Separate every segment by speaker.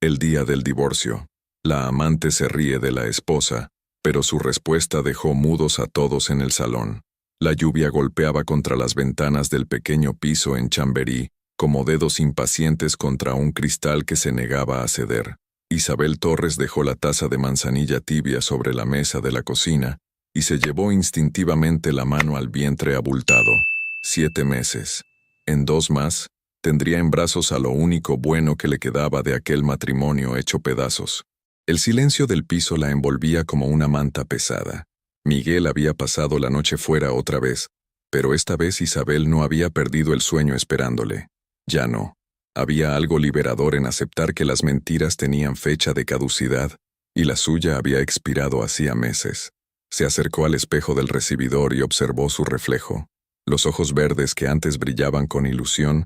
Speaker 1: El día del divorcio. La amante se ríe de la esposa, pero su respuesta dejó mudos a todos en el salón. La lluvia golpeaba contra las ventanas del pequeño piso en Chamberí, como dedos impacientes contra un cristal que se negaba a ceder. Isabel Torres dejó la taza de manzanilla tibia sobre la mesa de la cocina y se llevó instintivamente la mano al vientre abultado. 7 meses. En 2 más, tendría en brazos a lo único bueno que le quedaba de aquel matrimonio hecho pedazos. El silencio del piso la envolvía como una manta pesada. Miguel había pasado la noche fuera otra vez, pero esta vez Isabel no había perdido el sueño esperándole. Ya no. Había algo liberador en aceptar que las mentiras tenían fecha de caducidad, y la suya había expirado hacía meses. Se acercó al espejo del recibidor y observó su reflejo. Los ojos verdes que antes brillaban con ilusión,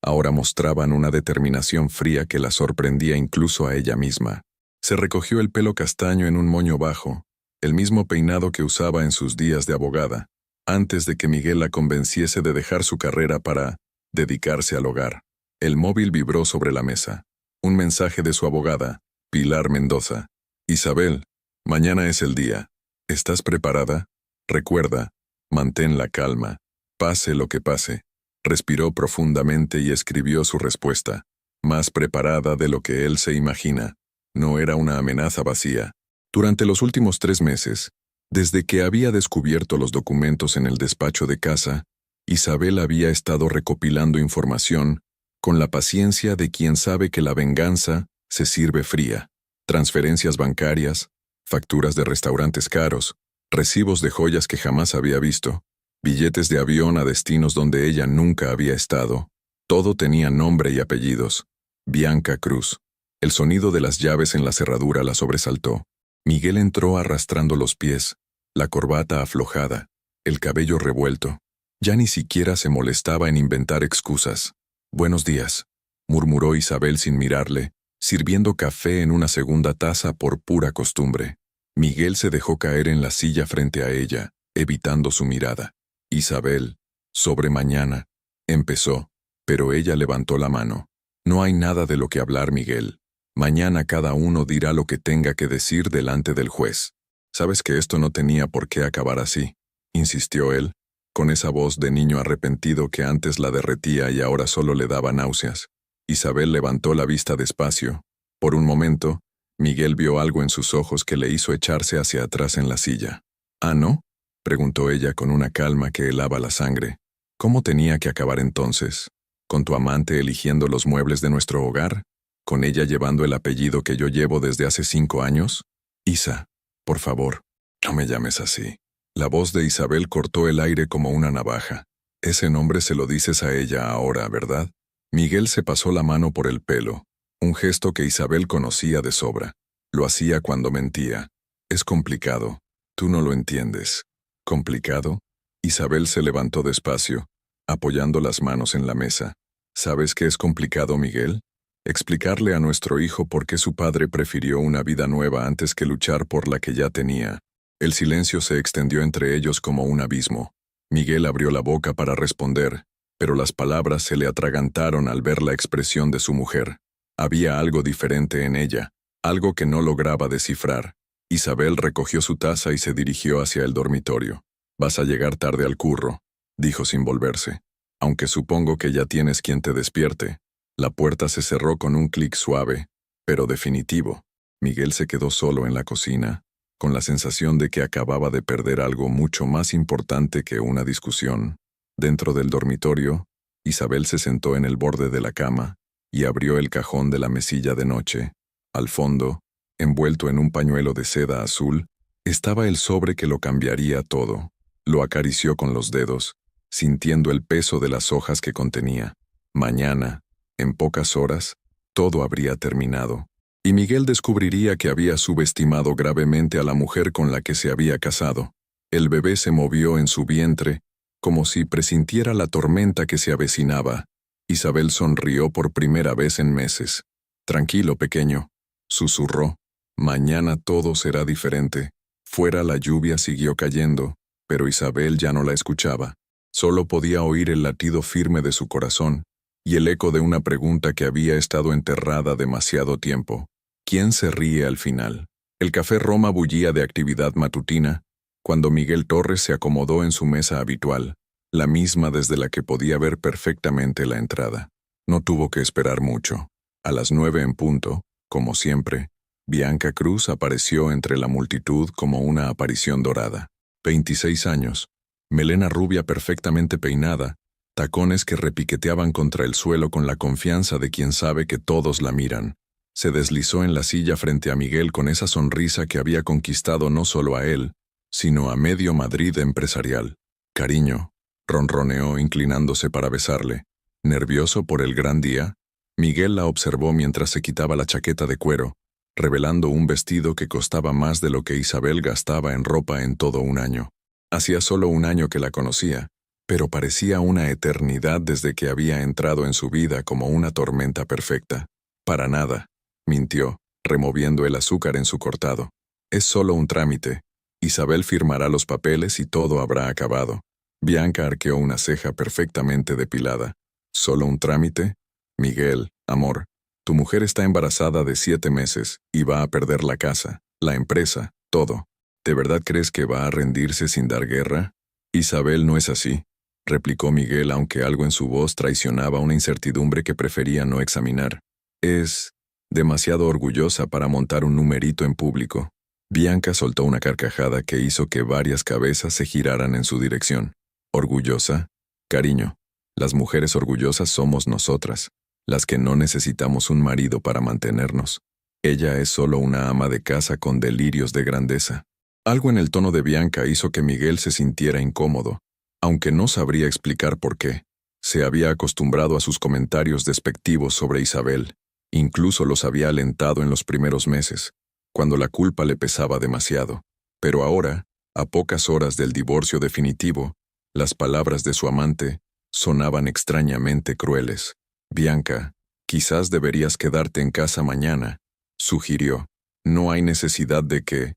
Speaker 1: ahora mostraban una determinación fría que la sorprendía incluso a ella misma. Se recogió el pelo castaño en un moño bajo, el mismo peinado que usaba en sus días de abogada, antes de que Miguel la convenciese de dejar su carrera para dedicarse al hogar. El móvil vibró sobre la mesa. Un mensaje de su abogada, Pilar Mendoza. Isabel, mañana es el día. ¿Estás preparada? Recuerda, mantén la calma, pase lo que pase. Respiró profundamente y escribió su respuesta, más preparada de lo que él se imagina. No era una amenaza vacía. Durante los últimos 3 meses, desde que había descubierto los documentos en el despacho de casa, Isabel había estado recopilando información con la paciencia de quien sabe que la venganza se sirve fría. Transferencias bancarias, facturas de restaurantes caros, recibos de joyas que jamás había visto, billetes de avión a destinos donde ella nunca había estado. Todo tenía nombre y apellidos. Bianca Cruz. El sonido de las llaves en la cerradura la sobresaltó. Miguel entró arrastrando los pies, la corbata aflojada, el cabello revuelto. Ya ni siquiera se molestaba en inventar excusas. «Buenos días», murmuró Isabel sin mirarle, sirviendo café en una segunda taza por pura costumbre. Miguel se dejó caer en la silla frente a ella, evitando su mirada. «Isabel, sobre mañana», empezó, pero ella levantó la mano. «No hay nada de lo que hablar, Miguel. Mañana cada uno dirá lo que tenga que decir delante del juez. Sabes que esto no tenía por qué acabar así», insistió él, con esa voz de niño arrepentido que antes la derretía y ahora solo le daba náuseas. Isabel levantó la vista despacio. Por un momento, Miguel vio algo en sus ojos que le hizo echarse hacia atrás en la silla. «¿Ah, no?», preguntó ella con una calma que helaba la sangre. «¿Cómo tenía que acabar entonces? ¿Con tu amante eligiendo los muebles de nuestro hogar? ¿Con ella llevando el apellido que yo llevo desde hace 5 años? Isa, por favor, no me llames así». La voz de Isabel cortó el aire como una navaja. «Ese nombre se lo dices a ella ahora, ¿verdad?». Miguel se pasó la mano por el pelo, un gesto que Isabel conocía de sobra. Lo hacía cuando mentía. «Es complicado. Tú no lo entiendes». «¿Complicado?». Isabel se levantó despacio, apoyando las manos en la mesa. «¿Sabes qué es complicado, Miguel? Explicarle a nuestro hijo por qué su padre prefirió una vida nueva antes que luchar por la que ya tenía». El silencio se extendió entre ellos como un abismo. Miguel abrió la boca para responder, pero las palabras se le atragantaron al ver la expresión de su mujer. Había algo diferente en ella, algo que no lograba descifrar. Isabel recogió su taza y se dirigió hacia el dormitorio. «Vas a llegar tarde al curro», dijo sin volverse. «Aunque supongo que ya tienes quien te despierte». La puerta se cerró con un clic suave, pero definitivo. Miguel se quedó solo en la cocina, con la sensación de que acababa de perder algo mucho más importante que una discusión. Dentro del dormitorio, Isabel se sentó en el borde de la cama y abrió el cajón de la mesilla de noche. Al fondo, envuelto en un pañuelo de seda azul, estaba el sobre que lo cambiaría todo. Lo acarició con los dedos, sintiendo el peso de las hojas que contenía. Mañana, en pocas horas, todo habría terminado. Y Miguel descubriría que había subestimado gravemente a la mujer con la que se había casado. El bebé se movió en su vientre, como si presintiera la tormenta que se avecinaba. Isabel sonrió por primera vez en meses. «Tranquilo, pequeño», susurró. «Mañana todo será diferente». Fuera la lluvia siguió cayendo, pero Isabel ya no la escuchaba. Solo podía oír el latido firme de su corazón y el eco de una pregunta que había estado enterrada demasiado tiempo. ¿Quién se ríe al final? El Café Roma bullía de actividad matutina cuando Miguel Torres se acomodó en su mesa habitual, la misma desde la que podía ver perfectamente la entrada. No tuvo que esperar mucho. A las 9 en punto, como siempre, Bianca Cruz apareció entre la multitud como una aparición dorada. 26 años, melena rubia perfectamente peinada, tacones que repiqueteaban contra el suelo con la confianza de quien sabe que todos la miran. Se deslizó en la silla frente a Miguel con esa sonrisa que había conquistado no solo a él, sino a medio Madrid empresarial. «Cariño», ronroneó inclinándose para besarle. Nervioso por el gran día, Miguel la observó mientras se quitaba la chaqueta de cuero, revelando un vestido que costaba más de lo que Isabel gastaba en ropa en todo un año. Hacía solo un año que la conocía, pero parecía una eternidad desde que había entrado en su vida como una tormenta perfecta. «Para nada», mintió, removiendo el azúcar en su cortado. «Es solo un trámite. Isabel firmará los papeles y todo habrá acabado». Bianca arqueó una ceja perfectamente depilada. «¿Solo un trámite? Miguel, amor, tu mujer está embarazada de 7 meses y va a perder la casa, la empresa, todo. ¿De verdad crees que va a rendirse sin dar guerra?» «Isabel no es así», replicó Miguel, aunque algo en su voz traicionaba una incertidumbre que prefería no examinar. «Es demasiado orgullosa para montar un numerito en público». Bianca soltó una carcajada que hizo que varias cabezas se giraran en su dirección. «¿Orgullosa? Cariño, las mujeres orgullosas somos nosotras, las que no necesitamos un marido para mantenernos. Ella es solo una ama de casa con delirios de grandeza». Algo en el tono de Bianca hizo que Miguel se sintiera incómodo, aunque no sabría explicar por qué. Se había acostumbrado a sus comentarios despectivos sobre Isabel, incluso los había alentado en los primeros meses, cuando la culpa le pesaba demasiado. Pero ahora, a pocas horas del divorcio definitivo, las palabras de su amante sonaban extrañamente crueles. «Bianca, quizás deberías quedarte en casa mañana», sugirió. «No hay necesidad de que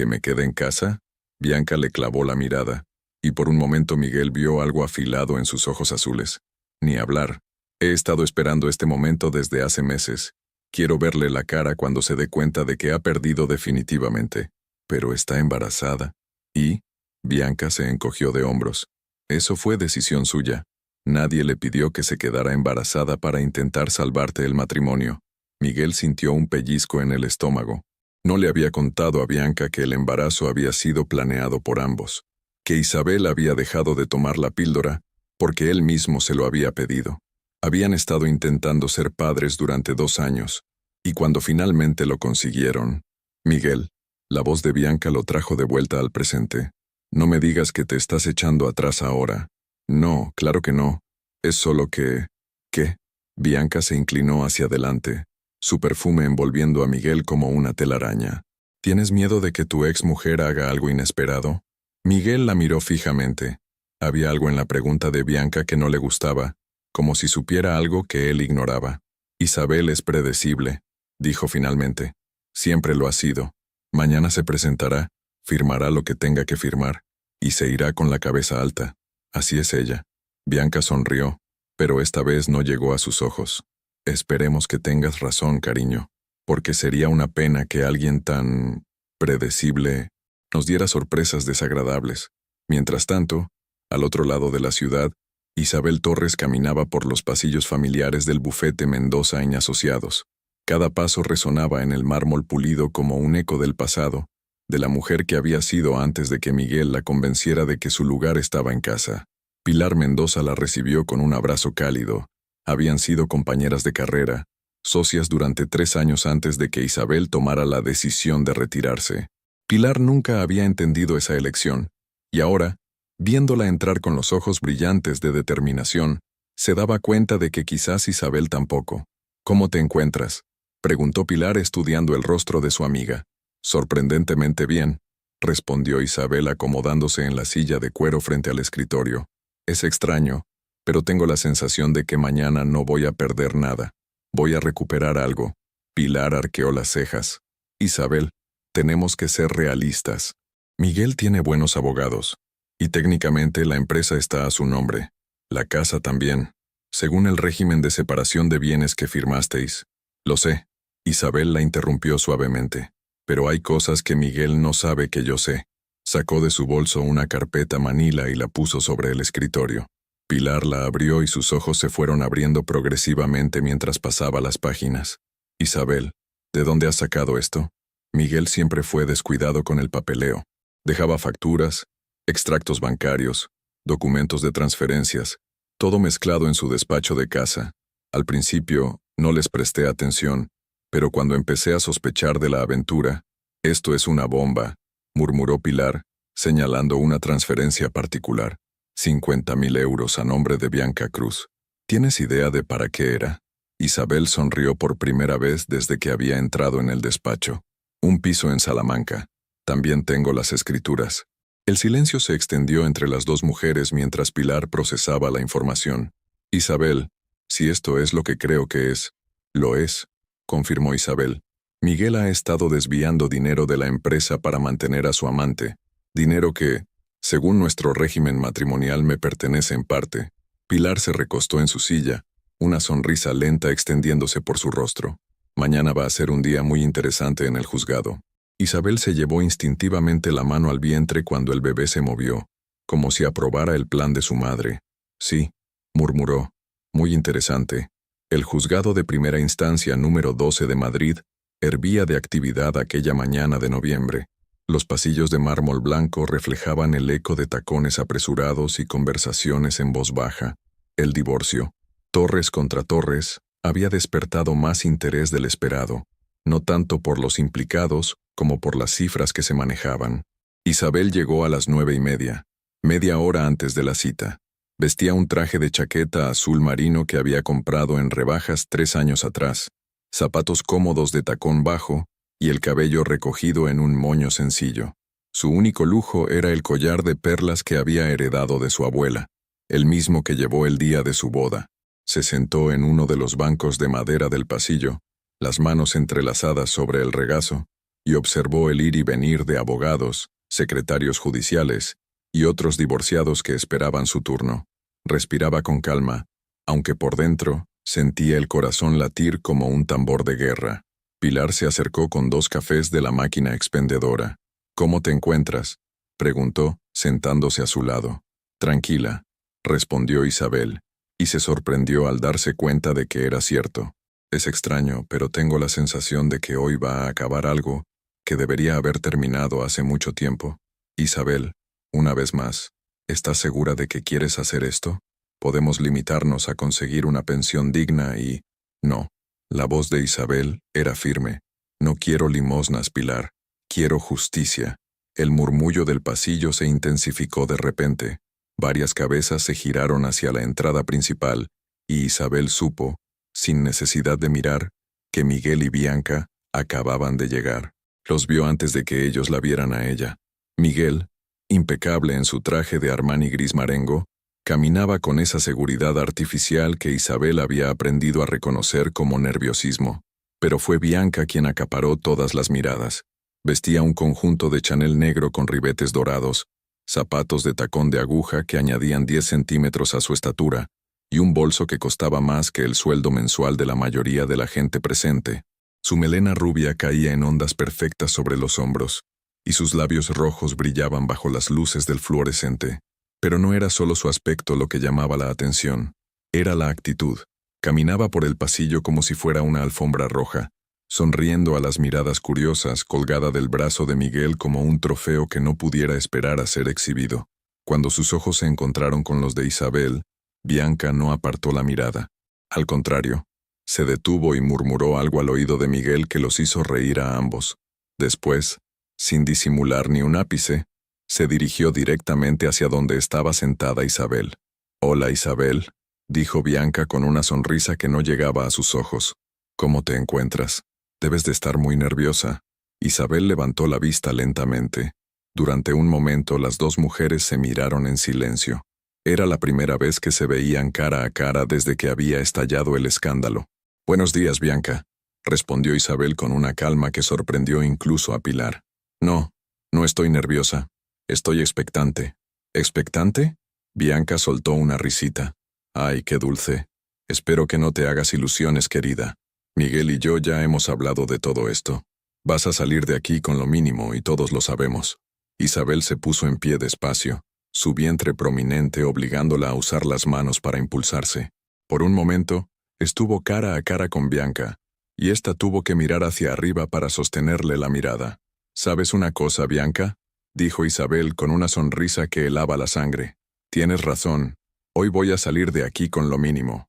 Speaker 1: me quede en casa». Bianca le clavó la mirada, y por un momento Miguel vio algo afilado en sus ojos azules. «Ni hablar. He estado esperando este momento desde hace meses. Quiero verle la cara cuando se dé cuenta de que ha perdido definitivamente. Pero está embarazada». «¿Y?» Bianca se encogió de hombros. «Eso fue decisión suya. Nadie le pidió que se quedara embarazada para intentar salvarte el matrimonio». Miguel sintió un pellizco en el estómago. No le había contado a Bianca que el embarazo había sido planeado por ambos, que Isabel había dejado de tomar la píldora porque él mismo se lo había pedido. Habían estado intentando ser padres durante 2 años, y cuando finalmente lo consiguieron, «Miguel», la voz de Bianca lo trajo de vuelta al presente. «No me digas que te estás echando atrás ahora». «No, claro que no. Es solo que...» «¿Qué?» Bianca se inclinó hacia adelante, su perfume envolviendo a Miguel como una telaraña. «¿Tienes miedo de que tu ex mujer haga algo inesperado?» Miguel la miró fijamente. Había algo en la pregunta de Bianca que no le gustaba, como si supiera algo que él ignoraba. «Isabel es predecible», dijo finalmente. «Siempre lo ha sido. Mañana se presentará, firmará lo que tenga que firmar, y se irá con la cabeza alta. Así es ella». Bianca sonrió, pero esta vez no llegó a sus ojos. «Esperemos que tengas razón, cariño, porque sería una pena que alguien tan predecible nos diera sorpresas desagradables». Mientras tanto, al otro lado de la ciudad, Isabel Torres caminaba por los pasillos familiares del bufete Mendoza y Asociados. Cada paso resonaba en el mármol pulido como un eco del pasado, de la mujer que había sido antes de que Miguel la convenciera de que su lugar estaba en casa. Pilar Mendoza la recibió con un abrazo cálido. Habían sido compañeras de carrera, socias durante 3 años antes de que Isabel tomara la decisión de retirarse. Pilar nunca había entendido esa elección, y ahora, viéndola entrar con los ojos brillantes de determinación, se daba cuenta de que quizás Isabel tampoco. «¿Cómo te encuentras?», preguntó Pilar estudiando el rostro de su amiga. «Sorprendentemente bien», respondió Isabel acomodándose en la silla de cuero frente al escritorio. «Es extraño, pero tengo la sensación de que mañana no voy a perder nada. Voy a recuperar algo». Pilar arqueó las cejas. «Isabel, tenemos que ser realistas. Miguel tiene buenos abogados, y técnicamente la empresa está a su nombre. La casa también. según el régimen de separación de bienes que firmasteis. Lo sé. Isabel la interrumpió suavemente. Pero hay cosas que Miguel no sabe que yo sé. Sacó de su bolso una carpeta manila y la puso sobre el escritorio. Pilar la abrió y sus ojos se fueron abriendo progresivamente mientras pasaba las páginas. Isabel, ¿de dónde has sacado esto? Miguel siempre fue descuidado con el papeleo. Dejaba facturas, extractos bancarios, documentos de transferencias, todo mezclado en su despacho de casa. Al principio, no les presté atención, pero cuando empecé a sospechar de la aventura, «Esto es una bomba», murmuró Pilar, señalando una transferencia particular. 50.000 euros a nombre de Bianca Cruz. ¿Tienes idea de para qué era? Isabel sonrió por primera vez desde que había entrado en el despacho. Un piso en Salamanca. También tengo las escrituras. El silencio se extendió entre las dos mujeres mientras Pilar procesaba la información. Isabel, si esto es lo que creo que es, lo es, confirmó Isabel. Miguel ha estado desviando dinero de la empresa para mantener a su amante. Dinero que, según nuestro régimen matrimonial, me pertenece en parte. Pilar se recostó en su silla, una sonrisa lenta extendiéndose por su rostro. Mañana va a ser un día muy interesante en el juzgado. Isabel se llevó instintivamente la mano al vientre cuando el bebé se movió, como si aprobara el plan de su madre. Sí, murmuró, muy interesante. El juzgado de primera instancia número 12 de Madrid hervía de actividad aquella mañana de noviembre. Los pasillos de mármol blanco reflejaban el eco de tacones apresurados y conversaciones en voz baja. El divorcio, Torres contra Torres, había despertado más interés del esperado, no tanto por los implicados como por las cifras que se manejaban. Isabel llegó a las 9:30, media hora antes de la cita. Vestía un traje de chaqueta azul marino que había comprado en rebajas 3 años atrás, zapatos cómodos de tacón bajo y el cabello recogido en un moño sencillo. Su único lujo era el collar de perlas que había heredado de su abuela, el mismo que llevó el día de su boda. Se sentó en uno de los bancos de madera del pasillo, las manos entrelazadas sobre el regazo, y observó el ir y venir de abogados, secretarios judiciales y otros divorciados que esperaban su turno. Respiraba con calma, aunque por dentro sentía el corazón latir como un tambor de guerra. Pilar se acercó con 2 cafés de la máquina expendedora. «¿Cómo te encuentras?», preguntó, sentándose a su lado. «Tranquila», respondió Isabel, y se sorprendió al darse cuenta de que era cierto. «Es extraño, pero tengo la sensación de que hoy va a acabar algo que debería haber terminado hace mucho tiempo. Isabel, una vez más, ¿estás segura de que quieres hacer esto? Podemos limitarnos a conseguir una pensión digna y...» «No». La voz de Isabel era firme. «No quiero limosnas, Pilar. Quiero justicia». El murmullo del pasillo se intensificó de repente. Varias cabezas se giraron hacia la entrada principal, y Isabel supo, sin necesidad de mirar, que Miguel y Bianca acababan de llegar. Los vio antes de que ellos la vieran a ella. Miguel, impecable en su traje de Armani gris marengo, caminaba con esa seguridad artificial que Isabel había aprendido a reconocer como nerviosismo. Pero fue Bianca quien acaparó todas las miradas. Vestía un conjunto de Chanel negro con ribetes dorados, zapatos de tacón de aguja que añadían 10 centímetros a su estatura, y un bolso que costaba más que el sueldo mensual de la mayoría de la gente presente. Su melena rubia caía en ondas perfectas sobre los hombros, y sus labios rojos brillaban bajo las luces del fluorescente. Pero no era solo su aspecto lo que llamaba la atención, era la actitud. Caminaba por el pasillo como si fuera una alfombra roja, sonriendo a las miradas curiosas colgada del brazo de Miguel como un trofeo que no pudiera esperar a ser exhibido. Cuando sus ojos se encontraron con los de Isabel, Bianca no apartó la mirada. Al contrario, se detuvo y murmuró algo al oído de Miguel que los hizo reír a ambos. Después, sin disimular ni un ápice, se dirigió directamente hacia donde estaba sentada Isabel. «Hola, Isabel», dijo Bianca con una sonrisa que no llegaba a sus ojos. «¿Cómo te encuentras? Debes de estar muy nerviosa». Isabel levantó la vista lentamente. Durante un momento las dos mujeres se miraron en silencio. Era la primera vez que se veían cara a cara desde que había estallado el escándalo. «Buenos días, Bianca», respondió Isabel con una calma que sorprendió incluso a Pilar. «No, no estoy nerviosa. Estoy expectante». «¿Expectante?», Bianca soltó una risita. «Ay, qué dulce. Espero que no te hagas ilusiones, querida. Miguel y yo ya hemos hablado de todo esto. Vas a salir de aquí con lo mínimo y todos lo sabemos. Isabel se puso en pie despacio, su vientre prominente obligándola a usar las manos para impulsarse. Por un momento, estuvo cara a cara con Bianca, y ésta tuvo que mirar hacia arriba para sostenerle la mirada. ¿Sabes una cosa, Bianca?, dijo Isabel con una sonrisa que helaba la sangre. Tienes razón. Hoy voy a salir de aquí con lo mínimo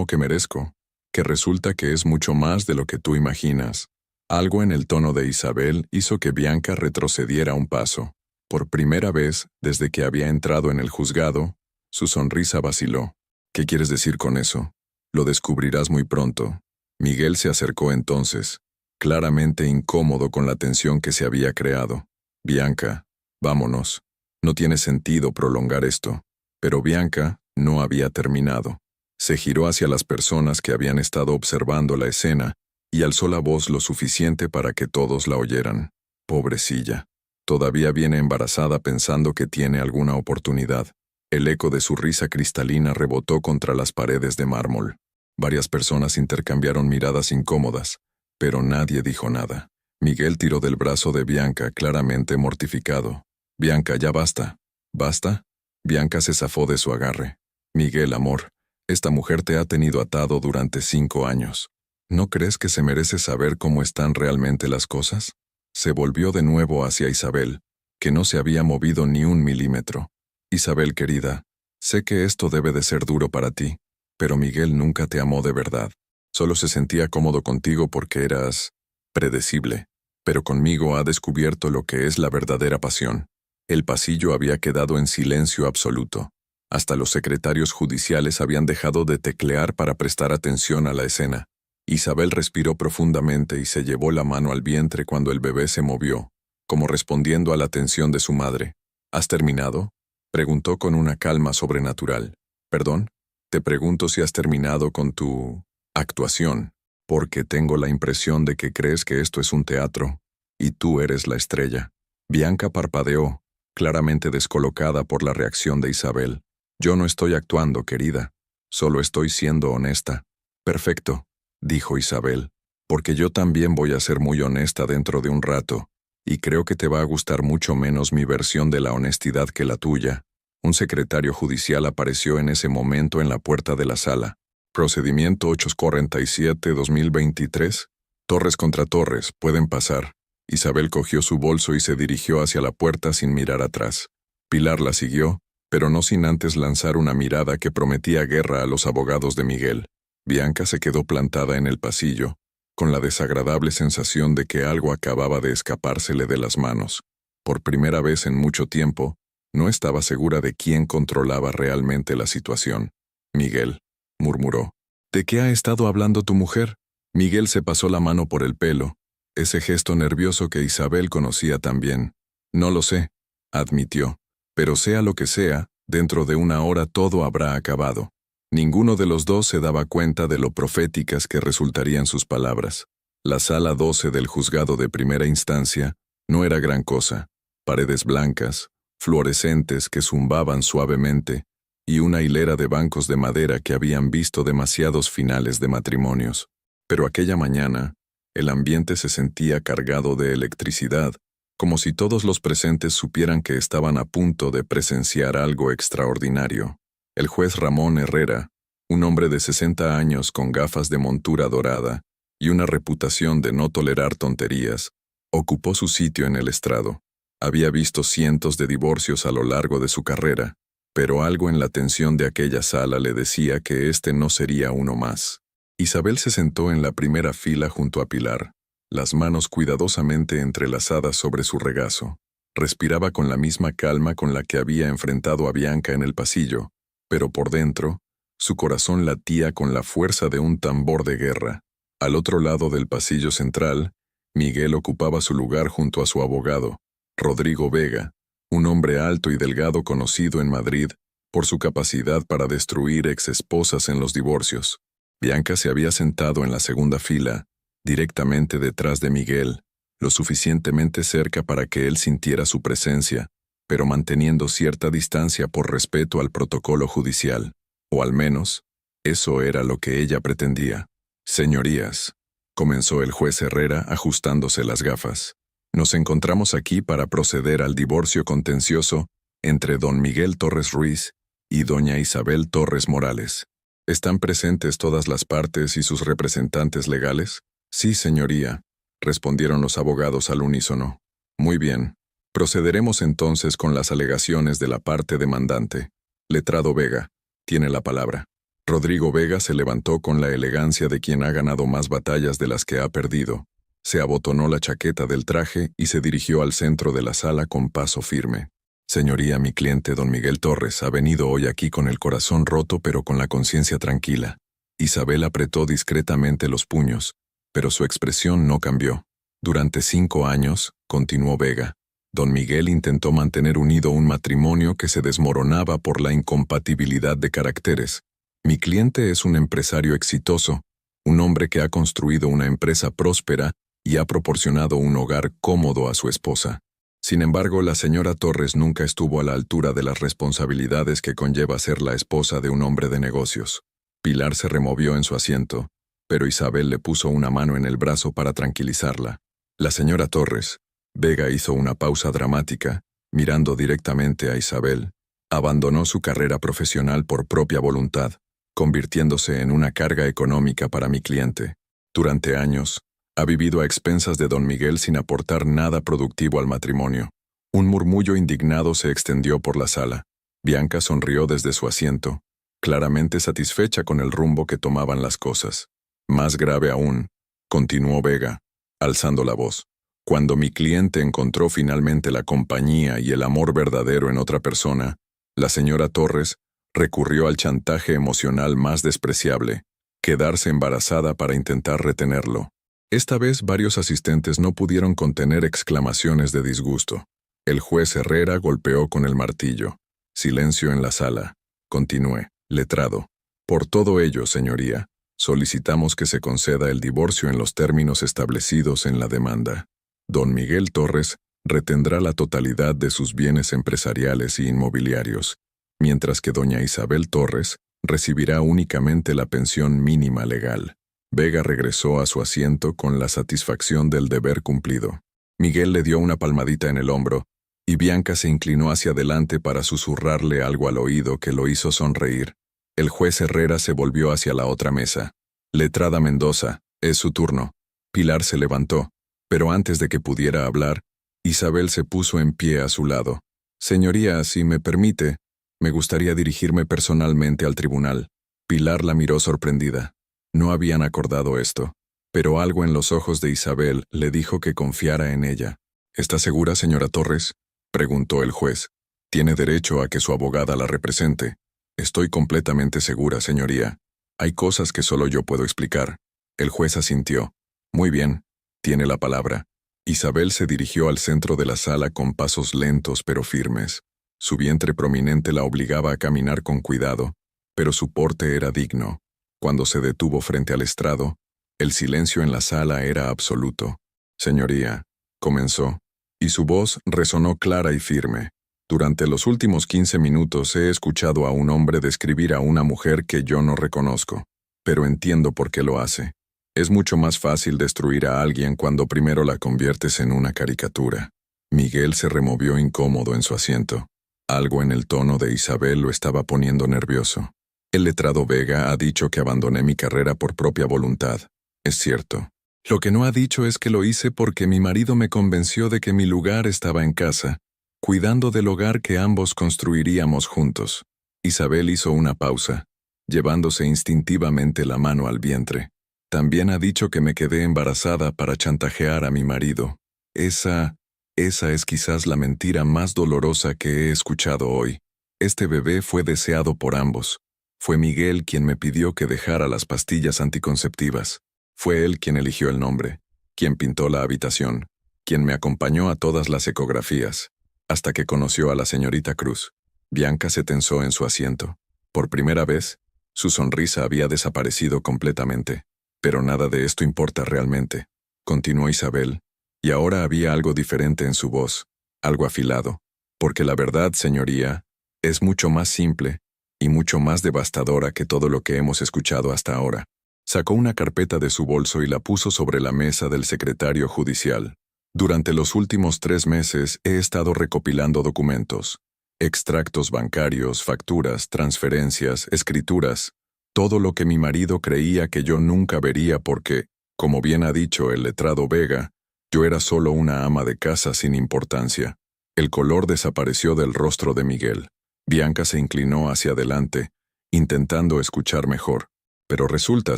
Speaker 1: que merezco, que resulta que es mucho más de lo que tú imaginas. Algo en el tono de Isabel hizo que Bianca retrocediera un paso. Por primera vez, desde que había entrado en el juzgado, su sonrisa vaciló. ¿Qué quieres decir con eso? Lo descubrirás muy pronto. Miguel se acercó entonces, claramente incómodo con la tensión que se había creado. Bianca, vámonos. No tiene sentido prolongar esto. Pero Bianca no había terminado. Se giró hacia las personas que habían estado observando la escena y alzó la voz lo suficiente para que todos la oyeran. Pobrecilla. Todavía viene embarazada pensando que tiene alguna oportunidad. El eco de su risa cristalina rebotó contra las paredes de mármol. Varias personas intercambiaron miradas incómodas, pero nadie dijo nada. Miguel tiró del brazo de Bianca, claramente mortificado. Bianca, ya basta. ¿Basta? Bianca se zafó de su agarre. Miguel, amor, esta mujer te ha tenido atado durante 5 años. ¿No crees que se merece saber cómo están realmente las cosas? Se volvió de nuevo hacia Isabel, que no se había movido ni un milímetro. Isabel, querida, sé que esto debe de ser duro para ti, pero Miguel nunca te amó de verdad. Solo se sentía cómodo contigo porque eras predecible, pero conmigo ha descubierto lo que es la verdadera pasión. El pasillo había quedado en silencio absoluto. Hasta los secretarios judiciales habían dejado de teclear para prestar atención a la escena. Isabel respiró profundamente y se llevó la mano al vientre cuando el bebé se movió, como respondiendo a la atención de su madre. ¿Has terminado?, preguntó con una calma sobrenatural. ¿Perdón? Te pregunto si has terminado con tu actuación, porque tengo la impresión de que crees que esto es un teatro, y tú eres la estrella. Bianca parpadeó, claramente descolocada por la reacción de Isabel. Yo no estoy actuando, querida. Solo estoy siendo honesta. Perfecto, dijo Isabel, porque yo también voy a ser muy honesta dentro de un rato, y creo que te va a gustar mucho menos mi versión de la honestidad que la tuya. Un secretario judicial apareció en ese momento en la puerta de la sala. Procedimiento 847-2023. Torres contra Torres, pueden pasar. Isabel cogió su bolso y se dirigió hacia la puerta sin mirar atrás. Pilar la siguió, pero no sin antes lanzar una mirada que prometía guerra a los abogados de Miguel. Bianca se quedó plantada en el pasillo, con la desagradable sensación de que algo acababa de escapársele de las manos. Por primera vez en mucho tiempo, no estaba segura de quién controlaba realmente la situación. Miguel, murmuró. ¿De qué ha estado hablando tu mujer? Miguel se pasó la mano por el pelo, ese gesto nervioso que Isabel conocía también. No lo sé, admitió, pero sea lo que sea, dentro de una hora todo habrá acabado. Ninguno de los dos se daba cuenta de lo proféticas que resultarían sus palabras. La sala 12 del juzgado de primera instancia no era gran cosa. Paredes blancas, fluorescentes que zumbaban suavemente, y una hilera de bancos de madera que habían visto demasiados finales de matrimonios. Pero aquella mañana, el ambiente se sentía cargado de electricidad, como si todos los presentes supieran que estaban a punto de presenciar algo extraordinario. El juez Ramón Herrera, un hombre de 60 años con gafas de montura dorada y una reputación de no tolerar tonterías, ocupó su sitio en el estrado. Había visto cientos de divorcios a lo largo de su carrera, pero algo en la tensión de aquella sala le decía que este no sería uno más. Isabel se sentó en la primera fila junto a Pilar, las manos cuidadosamente entrelazadas sobre su regazo. Respiraba con la misma calma con la que había enfrentado a Bianca en el pasillo, pero por dentro, su corazón latía con la fuerza de un tambor de guerra. Al otro lado del pasillo central, Miguel ocupaba su lugar junto a su abogado, Rodrigo Vega, un hombre alto y delgado conocido en Madrid por su capacidad para destruir exesposas en los divorcios. Bianca se había sentado en la segunda fila, directamente detrás de Miguel, lo suficientemente cerca para que él sintiera su presencia, pero manteniendo cierta distancia por respeto al protocolo judicial, o al menos, Eso era lo que ella pretendía. Señorías, comenzó el juez Herrera ajustándose las gafas. Nos encontramos aquí para proceder al divorcio contencioso entre don Miguel Torres Ruiz y doña Isabel Torres Morales. ¿Están presentes todas las partes y sus representantes legales? Sí, señoría, respondieron los abogados al unísono. Muy bien. Procederemos entonces con las alegaciones de la parte demandante. Letrado Vega, tiene la palabra. Rodrigo Vega se levantó con la elegancia de quien ha ganado más batallas de las que ha perdido. Se abotonó la chaqueta del traje y se dirigió al centro de la sala con paso firme. Señoría, mi cliente don Miguel Torres ha venido hoy aquí con el corazón roto pero con la conciencia tranquila. Isabel apretó discretamente los puños, pero su expresión no cambió. Durante 5 años, continuó Vega, don Miguel intentó mantener unido un matrimonio que se desmoronaba por la incompatibilidad de caracteres. Mi cliente es un empresario exitoso, un hombre que ha construido una empresa próspera y ha proporcionado un hogar cómodo a su esposa. Sin embargo, la señora Torres nunca estuvo a la altura de las responsabilidades que conlleva ser la esposa de un hombre de negocios. Pilar se removió en su asiento, pero Isabel le puso una mano en el brazo para tranquilizarla. La señora Torres, Vega hizo una pausa dramática, mirando directamente a Isabel, abandonó su carrera profesional por propia voluntad, convirtiéndose en una carga económica para mi cliente. Durante años, ha vivido a expensas de don Miguel sin aportar nada productivo al matrimonio. Un murmullo indignado se extendió por la sala. Bianca sonrió desde su asiento, claramente satisfecha con el rumbo que tomaban las cosas. Más grave aún, continuó Vega, alzando la voz. Cuando mi cliente encontró finalmente la compañía y el amor verdadero en otra persona, la señora Torres recurrió al chantaje emocional más despreciable, quedarse embarazada para intentar retenerlo. Esta vez varios asistentes no pudieron contener exclamaciones de disgusto. El juez Herrera golpeó con el martillo. Silencio en la sala. Continué. Letrado. Por todo ello, señoría, solicitamos que se conceda el divorcio en los términos establecidos en la demanda. Don Miguel Torres retendrá la totalidad de sus bienes empresariales y inmobiliarios, mientras que doña Isabel Torres recibirá únicamente la pensión mínima legal. Vega regresó a su asiento con la satisfacción del deber cumplido. Miguel le dio una palmadita en el hombro, y Bianca se inclinó hacia adelante para susurrarle algo al oído que lo hizo sonreír. El juez Herrera se volvió hacia la otra mesa. Letrada Mendoza, es su turno. Pilar se levantó, pero antes de que pudiera hablar, Isabel se puso en pie a su lado. Señoría, si me permite, me gustaría dirigirme personalmente al tribunal. Pilar la miró sorprendida. No habían acordado esto, pero algo en los ojos de Isabel le dijo que confiara en ella. ¿Está segura, señora Torres?, preguntó el juez. Tiene derecho a que su abogada la represente. Estoy completamente segura, señoría. Hay cosas que solo yo puedo explicar. El juez asintió. Muy bien, tiene la palabra. Isabel se dirigió al centro de la sala con pasos lentos pero firmes. Su vientre prominente la obligaba a caminar con cuidado, pero su porte era digno. Cuando se detuvo frente al estrado, el silencio en la sala era absoluto. Señoría, comenzó, y su voz resonó clara y firme. Durante los últimos 15 minutos he escuchado a un hombre describir a una mujer que yo no reconozco, pero entiendo por qué lo hace. Es mucho más fácil destruir a alguien cuando primero la conviertes en una caricatura. Miguel se removió incómodo en su asiento. Algo en el tono de Isabel lo estaba poniendo nervioso. El letrado Vega ha dicho que abandoné mi carrera por propia voluntad. Es cierto. Lo que no ha dicho es que lo hice porque mi marido me convenció de que mi lugar estaba en casa, cuidando del hogar que ambos construiríamos juntos. Isabel hizo una pausa, llevándose instintivamente la mano al vientre. También ha dicho que me quedé embarazada para chantajear a mi marido. Esa es quizás la mentira más dolorosa que he escuchado hoy. Este bebé fue deseado por ambos. Fue Miguel quien me pidió que dejara las pastillas anticonceptivas. Fue él quien eligió el nombre, quien pintó la habitación, quien me acompañó a todas las ecografías, hasta que conoció a la señorita Cruz. Bianca se tensó en su asiento. Por primera vez, su sonrisa había desaparecido completamente. Pero nada de esto importa realmente, continuó Isabel, y ahora había algo diferente en su voz, algo afilado, porque la verdad, señoría, es mucho más simple, y mucho más devastadora que todo lo que hemos escuchado hasta ahora. Sacó una carpeta de su bolso y la puso sobre la mesa del secretario judicial. Durante los últimos 3 meses he estado recopilando documentos, extractos bancarios, facturas, transferencias, escrituras, todo lo que mi marido creía que yo nunca vería porque, como bien ha dicho el letrado Vega, yo era solo una ama de casa sin importancia. El color desapareció del rostro de Miguel. Bianca se inclinó hacia adelante, intentando escuchar mejor. Pero resulta,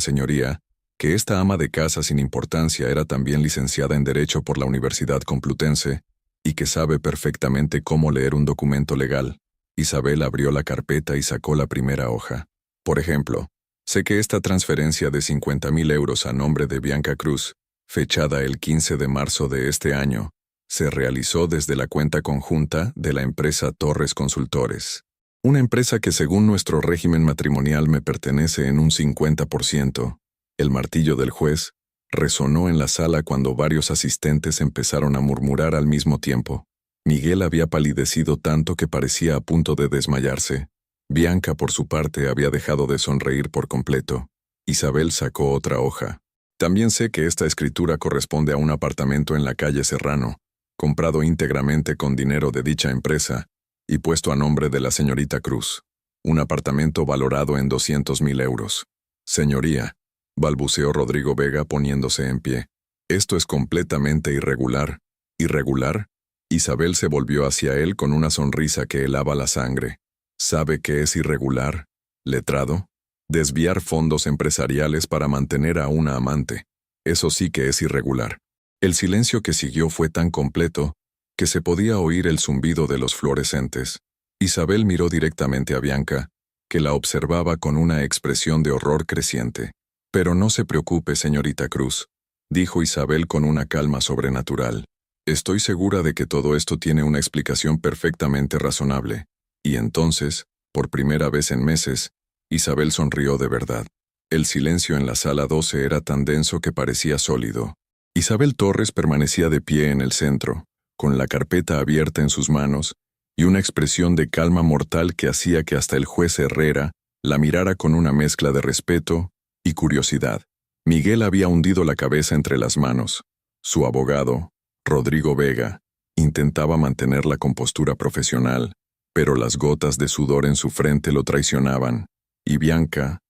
Speaker 1: señoría, que esta ama de casa sin importancia era también licenciada en Derecho por la Universidad Complutense y que sabe perfectamente cómo leer un documento legal. Isabel abrió la carpeta y sacó la primera hoja. Por ejemplo, sé que esta transferencia de 50.000 euros a nombre de Bianca Cruz, fechada el 15 de marzo de este año, se realizó desde la cuenta conjunta de la empresa Torres Consultores. Una empresa que según nuestro régimen matrimonial me pertenece en un 50%. El martillo del juez resonó en la sala cuando varios asistentes empezaron a murmurar al mismo tiempo. Miguel había palidecido tanto que parecía a punto de desmayarse. Bianca, por su parte, había dejado de sonreír por completo. Isabel sacó otra hoja. También sé que esta escritura corresponde a un apartamento en la calle Serrano, comprado íntegramente con dinero de dicha empresa y puesto a nombre de la señorita Cruz. Un apartamento valorado en 200.000 euros. Señoría, balbuceó Rodrigo Vega poniéndose en pie. Esto es completamente irregular. ¿Irregular? Isabel se volvió hacia él con una sonrisa que helaba la sangre. ¿Sabe qué es irregular, letrado? Desviar fondos empresariales para mantener a una amante. Eso sí que es irregular. El silencio que siguió fue tan completo que se podía oír el zumbido de los fluorescentes. Isabel miró directamente a Bianca, que la observaba con una expresión de horror creciente. «Pero no se preocupe, señorita Cruz», dijo Isabel con una calma sobrenatural. «Estoy segura de que todo esto tiene una explicación perfectamente razonable». Y entonces, por primera vez en meses, Isabel sonrió de verdad. El silencio en la sala 12 era tan denso que parecía sólido. Isabel Torres permanecía de pie en el centro, con la carpeta abierta en sus manos, y una expresión de calma mortal que hacía que hasta el juez Herrera la mirara con una mezcla de respeto y curiosidad. Miguel había hundido la cabeza entre las manos. Su abogado, Rodrigo Vega, intentaba mantener la compostura profesional, pero las gotas de sudor en su frente lo traicionaban, y Bianca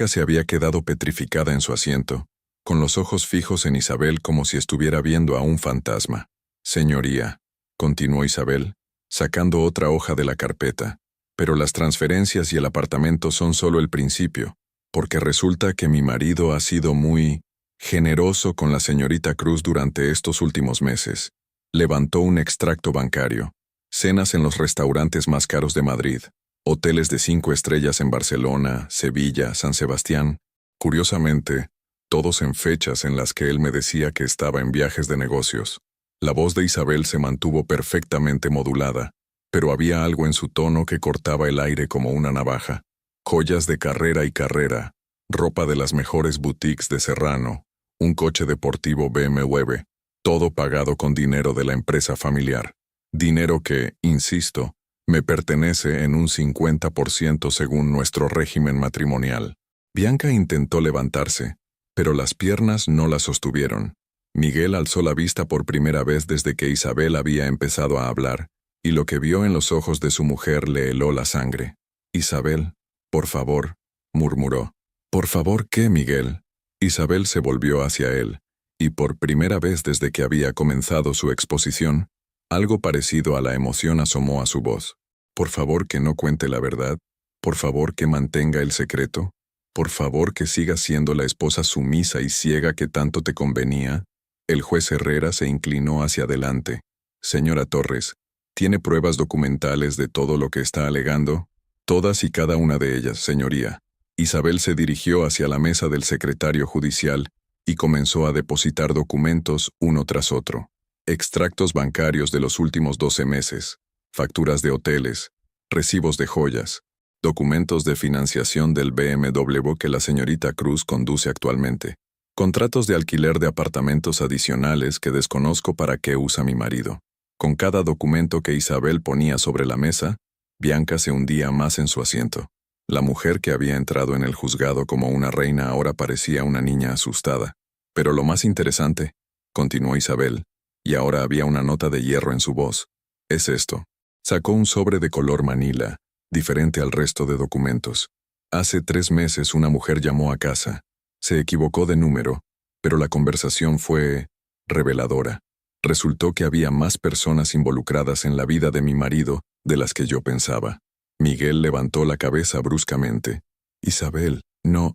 Speaker 1: se había quedado petrificada en su asiento, con los ojos fijos en Isabel como si estuviera viendo a un fantasma. «Señoría», continuó Isabel, sacando otra hoja de la carpeta, «pero las transferencias y el apartamento son solo el principio, porque resulta que mi marido ha sido muy generoso con la señorita Cruz durante estos últimos meses. Levantó un extracto bancario, cenas en los restaurantes más caros de Madrid, hoteles de 5 estrellas en Barcelona, Sevilla, San Sebastián, curiosamente, todos en fechas en las que él me decía que estaba en viajes de negocios». La voz de Isabel se mantuvo perfectamente modulada, pero había algo en su tono que cortaba el aire como una navaja. Joyas de carrera y carrera, ropa de las mejores boutiques de Serrano, un coche deportivo BMW, todo pagado con dinero de la empresa familiar. Dinero que, insisto, me pertenece en un 50% según nuestro régimen matrimonial. Bianca intentó levantarse, pero las piernas no la sostuvieron. Miguel alzó la vista por primera vez desde que Isabel había empezado a hablar, y lo que vio en los ojos de su mujer le heló la sangre. «Isabel, por favor», murmuró. «¿Por favor qué, Miguel?» Isabel se volvió hacia él, y por primera vez desde que había comenzado su exposición, algo parecido a la emoción asomó a su voz. «Por favor que no cuente la verdad, por favor que mantenga el secreto, por favor que siga siendo la esposa sumisa y ciega que tanto te convenía». El juez Herrera se inclinó hacia adelante. «Señora Torres, ¿tiene pruebas documentales de todo lo que está alegando?» «Todas y cada una de ellas, señoría». Isabel se dirigió hacia la mesa del secretario judicial y comenzó a depositar documentos uno tras otro. Extractos bancarios de los últimos 12 meses, facturas de hoteles, recibos de joyas, documentos de financiación del BMW que la señorita Cruz conduce actualmente. Contratos de alquiler de apartamentos adicionales que desconozco para qué usa mi marido. Con cada documento que Isabel ponía sobre la mesa, Bianca se hundía más en su asiento. La mujer que había entrado en el juzgado como una reina ahora parecía una niña asustada. Pero lo más interesante, continuó Isabel, y ahora había una nota de hierro en su voz, es esto. Sacó un sobre de color manila, diferente al resto de documentos. Hace 3 meses una mujer llamó a casa. Se equivocó de número, pero la conversación fue reveladora. Resultó que había más personas involucradas en la vida de mi marido de las que yo pensaba. Miguel levantó la cabeza bruscamente. Isabel, no,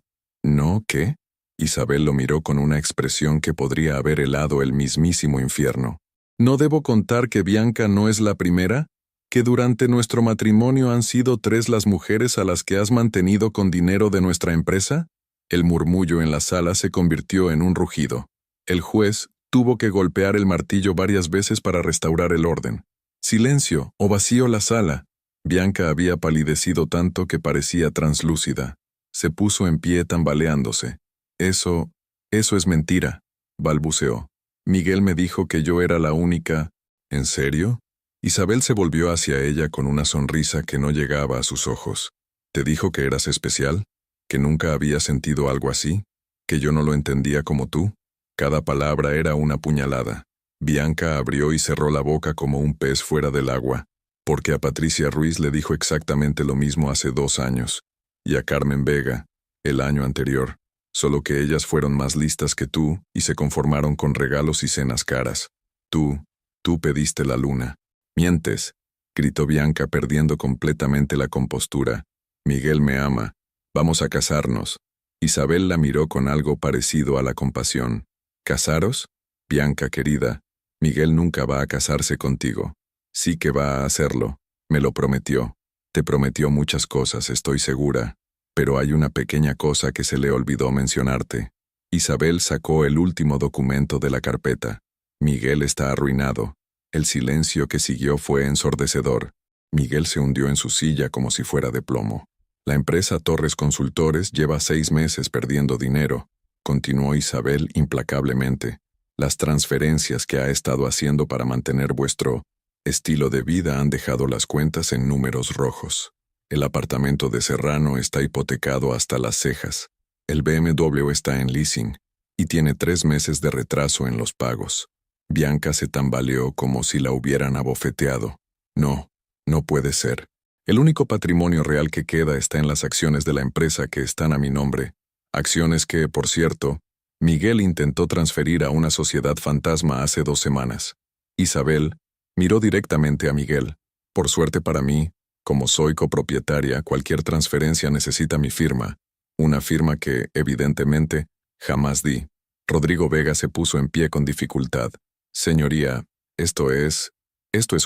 Speaker 1: ¿qué? Isabel lo miró con una expresión que podría haber helado el mismísimo infierno. ¿No debo contar que Bianca no es la primera? ¿Que durante nuestro matrimonio han sido 3 las mujeres a las que has mantenido con dinero de nuestra empresa? El murmullo en la sala se convirtió en un rugido. El juez tuvo que golpear el martillo varias veces para restaurar el orden. Silencio, o vacío la sala. Bianca había palidecido tanto que parecía translúcida. Se puso en pie tambaleándose. Eso es mentira, balbuceó. Miguel me dijo que yo era la única. ¿En serio? Isabel se volvió hacia ella con una sonrisa que no llegaba a sus ojos. ¿Te dijo que eras especial? ¿Que nunca había sentido algo así? ¿Que yo no lo entendía como tú? Cada palabra era una puñalada. Bianca abrió y cerró la boca como un pez fuera del agua, porque a Patricia Ruiz le dijo exactamente lo mismo hace 2 años, y a Carmen Vega, el año anterior, solo que ellas fueron más listas que tú y se conformaron con regalos y cenas caras. Tú pediste la luna. Mientes, gritó Bianca perdiendo completamente la compostura. Miguel me ama. Vamos a casarnos. Isabel la miró con algo parecido a la compasión. ¿Casaros? Bianca, querida, Miguel nunca va a casarse contigo. Sí que va a hacerlo. Me lo prometió. Te prometió muchas cosas, estoy segura. Pero hay una pequeña cosa que se le olvidó mencionarte. Isabel sacó el último documento de la carpeta. Miguel está arruinado. El silencio que siguió fue ensordecedor. Miguel se hundió en su silla como si fuera de plomo. La empresa Torres Consultores lleva 6 meses perdiendo dinero, continuó Isabel implacablemente. Las transferencias que ha estado haciendo para mantener vuestro estilo de vida han dejado las cuentas en números rojos. El apartamento de Serrano está hipotecado hasta las cejas. El BMW está en leasing y tiene 3 meses de retraso en los pagos. Bianca se tambaleó como si la hubieran abofeteado. No puede ser. El único patrimonio real que queda está en las acciones de la empresa que están a mi nombre. Acciones que, por cierto, Miguel intentó transferir a una sociedad fantasma hace 2 semanas. Isabel miró directamente a Miguel. Por suerte para mí, como soy copropietaria, cualquier transferencia necesita mi firma. Una firma que, evidentemente, jamás di. Rodrigo Vega se puso en pie con dificultad. Señoría, esto es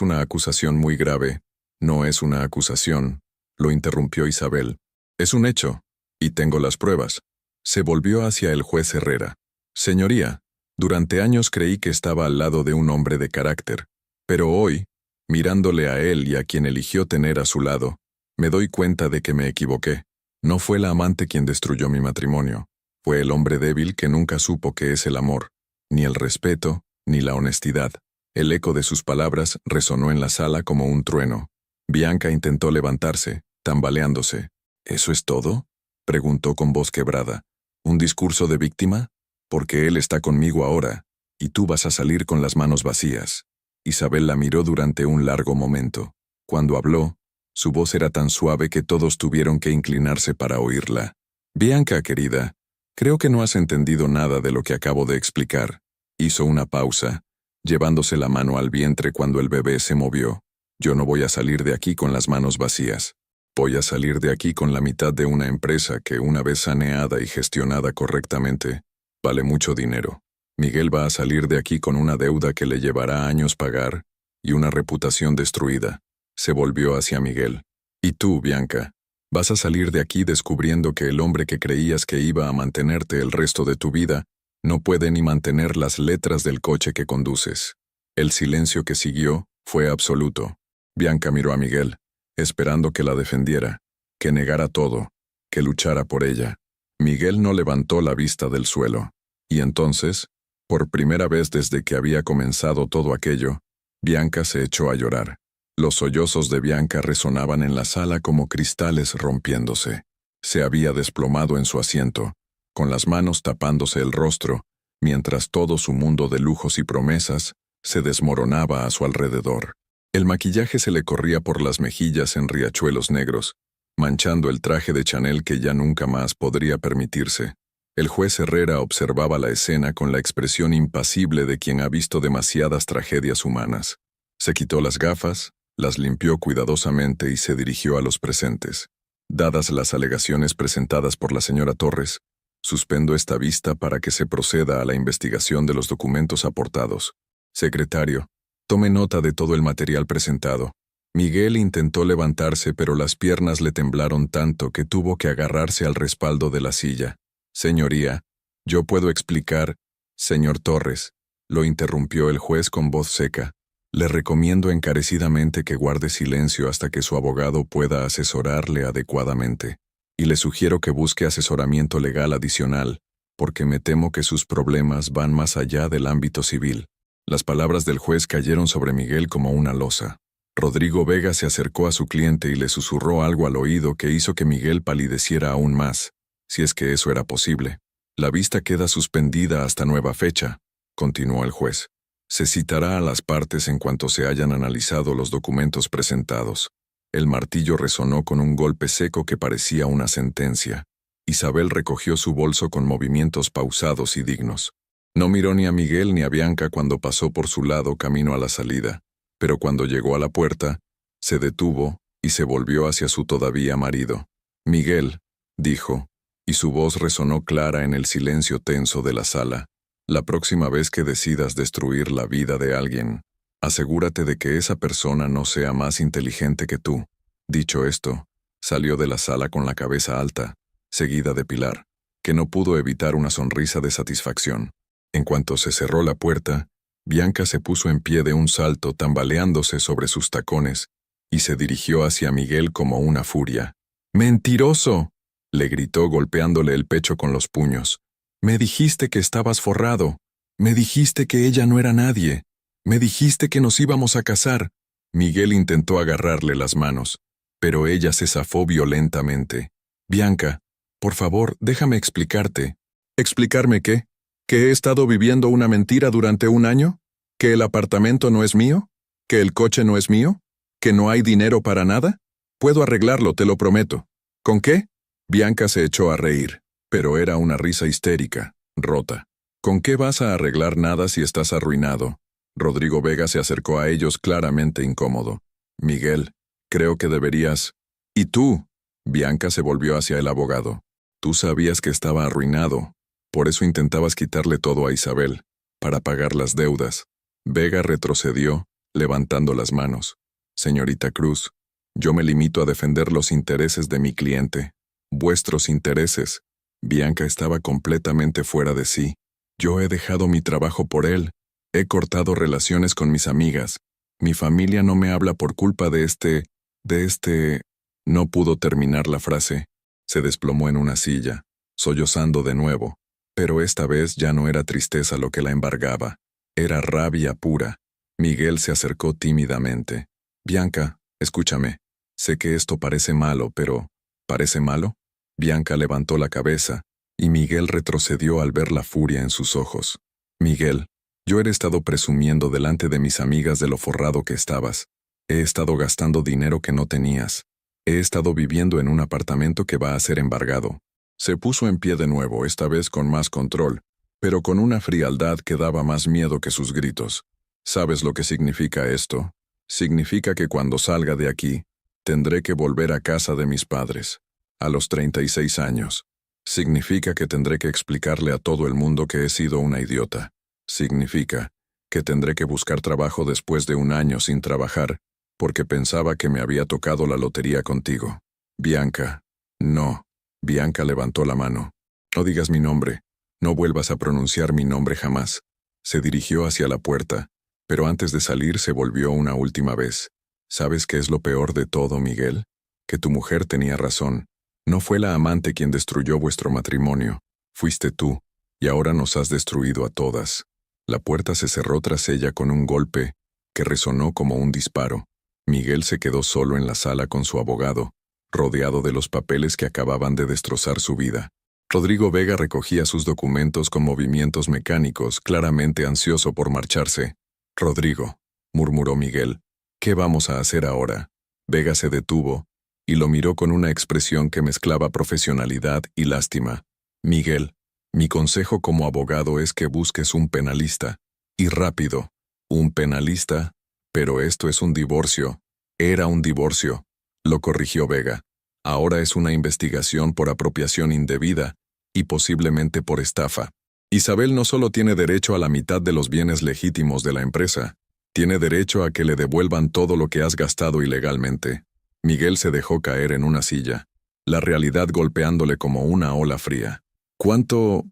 Speaker 1: una acusación muy grave. No es una acusación, lo interrumpió Isabel. Es un hecho, y tengo las pruebas. Se volvió hacia el juez Herrera. Señoría, durante años creí que estaba al lado de un hombre de carácter, pero hoy, mirándole a él y a quien eligió tener a su lado, me doy cuenta de que me equivoqué. No fue la amante quien destruyó mi matrimonio, fue el hombre débil que nunca supo qué es el amor, ni el respeto, ni la honestidad. El eco de sus palabras resonó en la sala como un trueno. Bianca intentó levantarse, tambaleándose. ¿Eso es todo?, preguntó con voz quebrada. ¿Un discurso de víctima? Porque él está conmigo ahora, y tú vas a salir con las manos vacías. Isabel la miró durante un largo momento. Cuando habló, su voz era tan suave que todos tuvieron que inclinarse para oírla. Bianca, querida, creo que no has entendido nada de lo que acabo de explicar. Hizo una pausa, llevándose la mano al vientre cuando el bebé se movió. Yo no voy a salir de aquí con las manos vacías. Voy a salir de aquí con la mitad de una empresa que, una vez saneada y gestionada correctamente, vale mucho dinero. Miguel va a salir de aquí con una deuda que le llevará años pagar y una reputación destruida. Se volvió hacia Miguel. Y tú, Bianca, vas a salir de aquí descubriendo que el hombre que creías que iba a mantenerte el resto de tu vida no puede ni mantener las letras del coche que conduces. El silencio que siguió fue absoluto. Bianca miró a Miguel, esperando que la defendiera, que negara todo, que luchara por ella. Miguel no levantó la vista del suelo. Y entonces, por primera vez desde que había comenzado todo aquello, Bianca se echó a llorar. Los sollozos de Bianca resonaban en la sala como cristales rompiéndose. Se había desplomado en su asiento, con las manos tapándose el rostro, mientras todo su mundo de lujos y promesas se desmoronaba a su alrededor. El maquillaje se le corría por las mejillas en riachuelos negros, manchando el traje de Chanel que ya nunca más podría permitirse. El juez Herrera observaba la escena con la expresión impasible de quien ha visto demasiadas tragedias humanas. Se quitó las gafas, las limpió cuidadosamente y se dirigió a los presentes. Dadas las alegaciones presentadas por la señora Torres, suspendo esta vista para que se proceda a la investigación de los documentos aportados. Secretario, tome nota de todo el material presentado. Miguel intentó levantarse, pero las piernas le temblaron tanto que tuvo que agarrarse al respaldo de la silla. Señoría, yo puedo explicar. Señor Torres, lo interrumpió el juez con voz seca. Le recomiendo encarecidamente que guarde silencio hasta que su abogado pueda asesorarle adecuadamente. Y le sugiero que busque asesoramiento legal adicional, porque me temo que sus problemas van más allá del ámbito civil. Las palabras del juez cayeron sobre Miguel como una losa. Rodrigo Vega se acercó a su cliente y le susurró algo al oído que hizo que Miguel palideciera aún más, si es que eso era posible. La vista queda suspendida hasta nueva fecha, continuó el juez. Se citará a las partes en cuanto se hayan analizado los documentos presentados. El martillo resonó con un golpe seco que parecía una sentencia. Isabel recogió su bolso con movimientos pausados y dignos. No miró ni a Miguel ni a Bianca cuando pasó por su lado camino a la salida, pero cuando llegó a la puerta, se detuvo y se volvió hacia su todavía marido. Miguel, dijo, y su voz resonó clara en el silencio tenso de la sala. La próxima vez que decidas destruir la vida de alguien, asegúrate de que esa persona no sea más inteligente que tú. Dicho esto, salió de la sala con la cabeza alta, seguida de Pilar, que no pudo evitar una sonrisa de satisfacción. En cuanto se cerró la puerta, Bianca se puso en pie de un salto tambaleándose sobre sus tacones y se dirigió hacia Miguel como una furia. ¡Mentiroso!, le gritó golpeándole el pecho con los puños. Me dijiste que estabas forrado. Me dijiste que ella no era nadie. Me dijiste que nos íbamos a casar. Miguel intentó agarrarle las manos, pero ella se zafó violentamente. Bianca, por favor, déjame explicarte. ¿Explicarme qué? ¿Que he estado viviendo una mentira durante un año? ¿Que el apartamento no es mío? ¿Que el coche no es mío? ¿Que no hay dinero para nada? Puedo arreglarlo, te lo prometo. ¿Con qué? Bianca se echó a reír. Pero era una risa histérica, rota. ¿Con qué vas a arreglar nada si estás arruinado? Rodrigo Vega se acercó a ellos claramente incómodo. Miguel, creo que deberías... ¿Y tú? Bianca se volvió hacia el abogado. Tú sabías que estaba arruinado. Por eso intentabas quitarle todo a Isabel, para pagar las deudas. Vega retrocedió, levantando las manos. Señorita Cruz, yo me limito a defender los intereses de mi cliente. Vuestros intereses. Bianca estaba completamente fuera de sí. Yo he dejado mi trabajo por él. He cortado relaciones con mis amigas. Mi familia no me habla por culpa de este... No pudo terminar la frase. Se desplomó en una silla, sollozando de nuevo. Pero esta vez ya no era tristeza lo que la embargaba. Era rabia pura. Miguel se acercó tímidamente. Bianca, escúchame. Sé que esto parece malo, pero... ¿parece malo? Bianca levantó la cabeza, y Miguel retrocedió al ver la furia en sus ojos. Miguel, yo he estado presumiendo delante de mis amigas de lo forrado que estabas. He estado gastando dinero que no tenías. He estado viviendo en un apartamento que va a ser embargado. Se puso en pie de nuevo, esta vez con más control, pero con una frialdad que daba más miedo que sus gritos. ¿Sabes lo que significa esto? Significa que cuando salga de aquí, tendré que volver a casa de mis padres. A los 36 años. Significa que tendré que explicarle a todo el mundo que he sido una idiota. Significa que tendré que buscar trabajo después de un año sin trabajar, porque pensaba que me había tocado la lotería contigo. Bianca. No. Bianca levantó la mano. No digas mi nombre. No vuelvas a pronunciar mi nombre jamás. Se dirigió hacia la puerta, pero antes de salir se volvió una última vez. ¿Sabes qué es lo peor de todo, Miguel? Que tu mujer tenía razón. No fue la amante quien destruyó vuestro matrimonio. Fuiste tú, y ahora nos has destruido a todas. La puerta se cerró tras ella con un golpe que resonó como un disparo. Miguel se quedó solo en la sala con su abogado, rodeado de los papeles que acababan de destrozar su vida. Rodrigo Vega recogía sus documentos con movimientos mecánicos, claramente ansioso por marcharse. «Rodrigo», murmuró Miguel, «¿qué vamos a hacer ahora?» Vega se detuvo y lo miró con una expresión que mezclaba profesionalidad y lástima. «Miguel, mi consejo como abogado es que busques un penalista. Y rápido. Un penalista. Pero esto es un divorcio». «Era un divorcio», lo corrigió Vega. «Ahora es una investigación por apropiación indebida y posiblemente por estafa. Isabel no solo tiene derecho a la mitad de los bienes legítimos de la empresa, tiene derecho a que le devuelvan todo lo que has gastado ilegalmente». Miguel se dejó caer en una silla, la realidad golpeándole como una ola fría. «¿Cuánto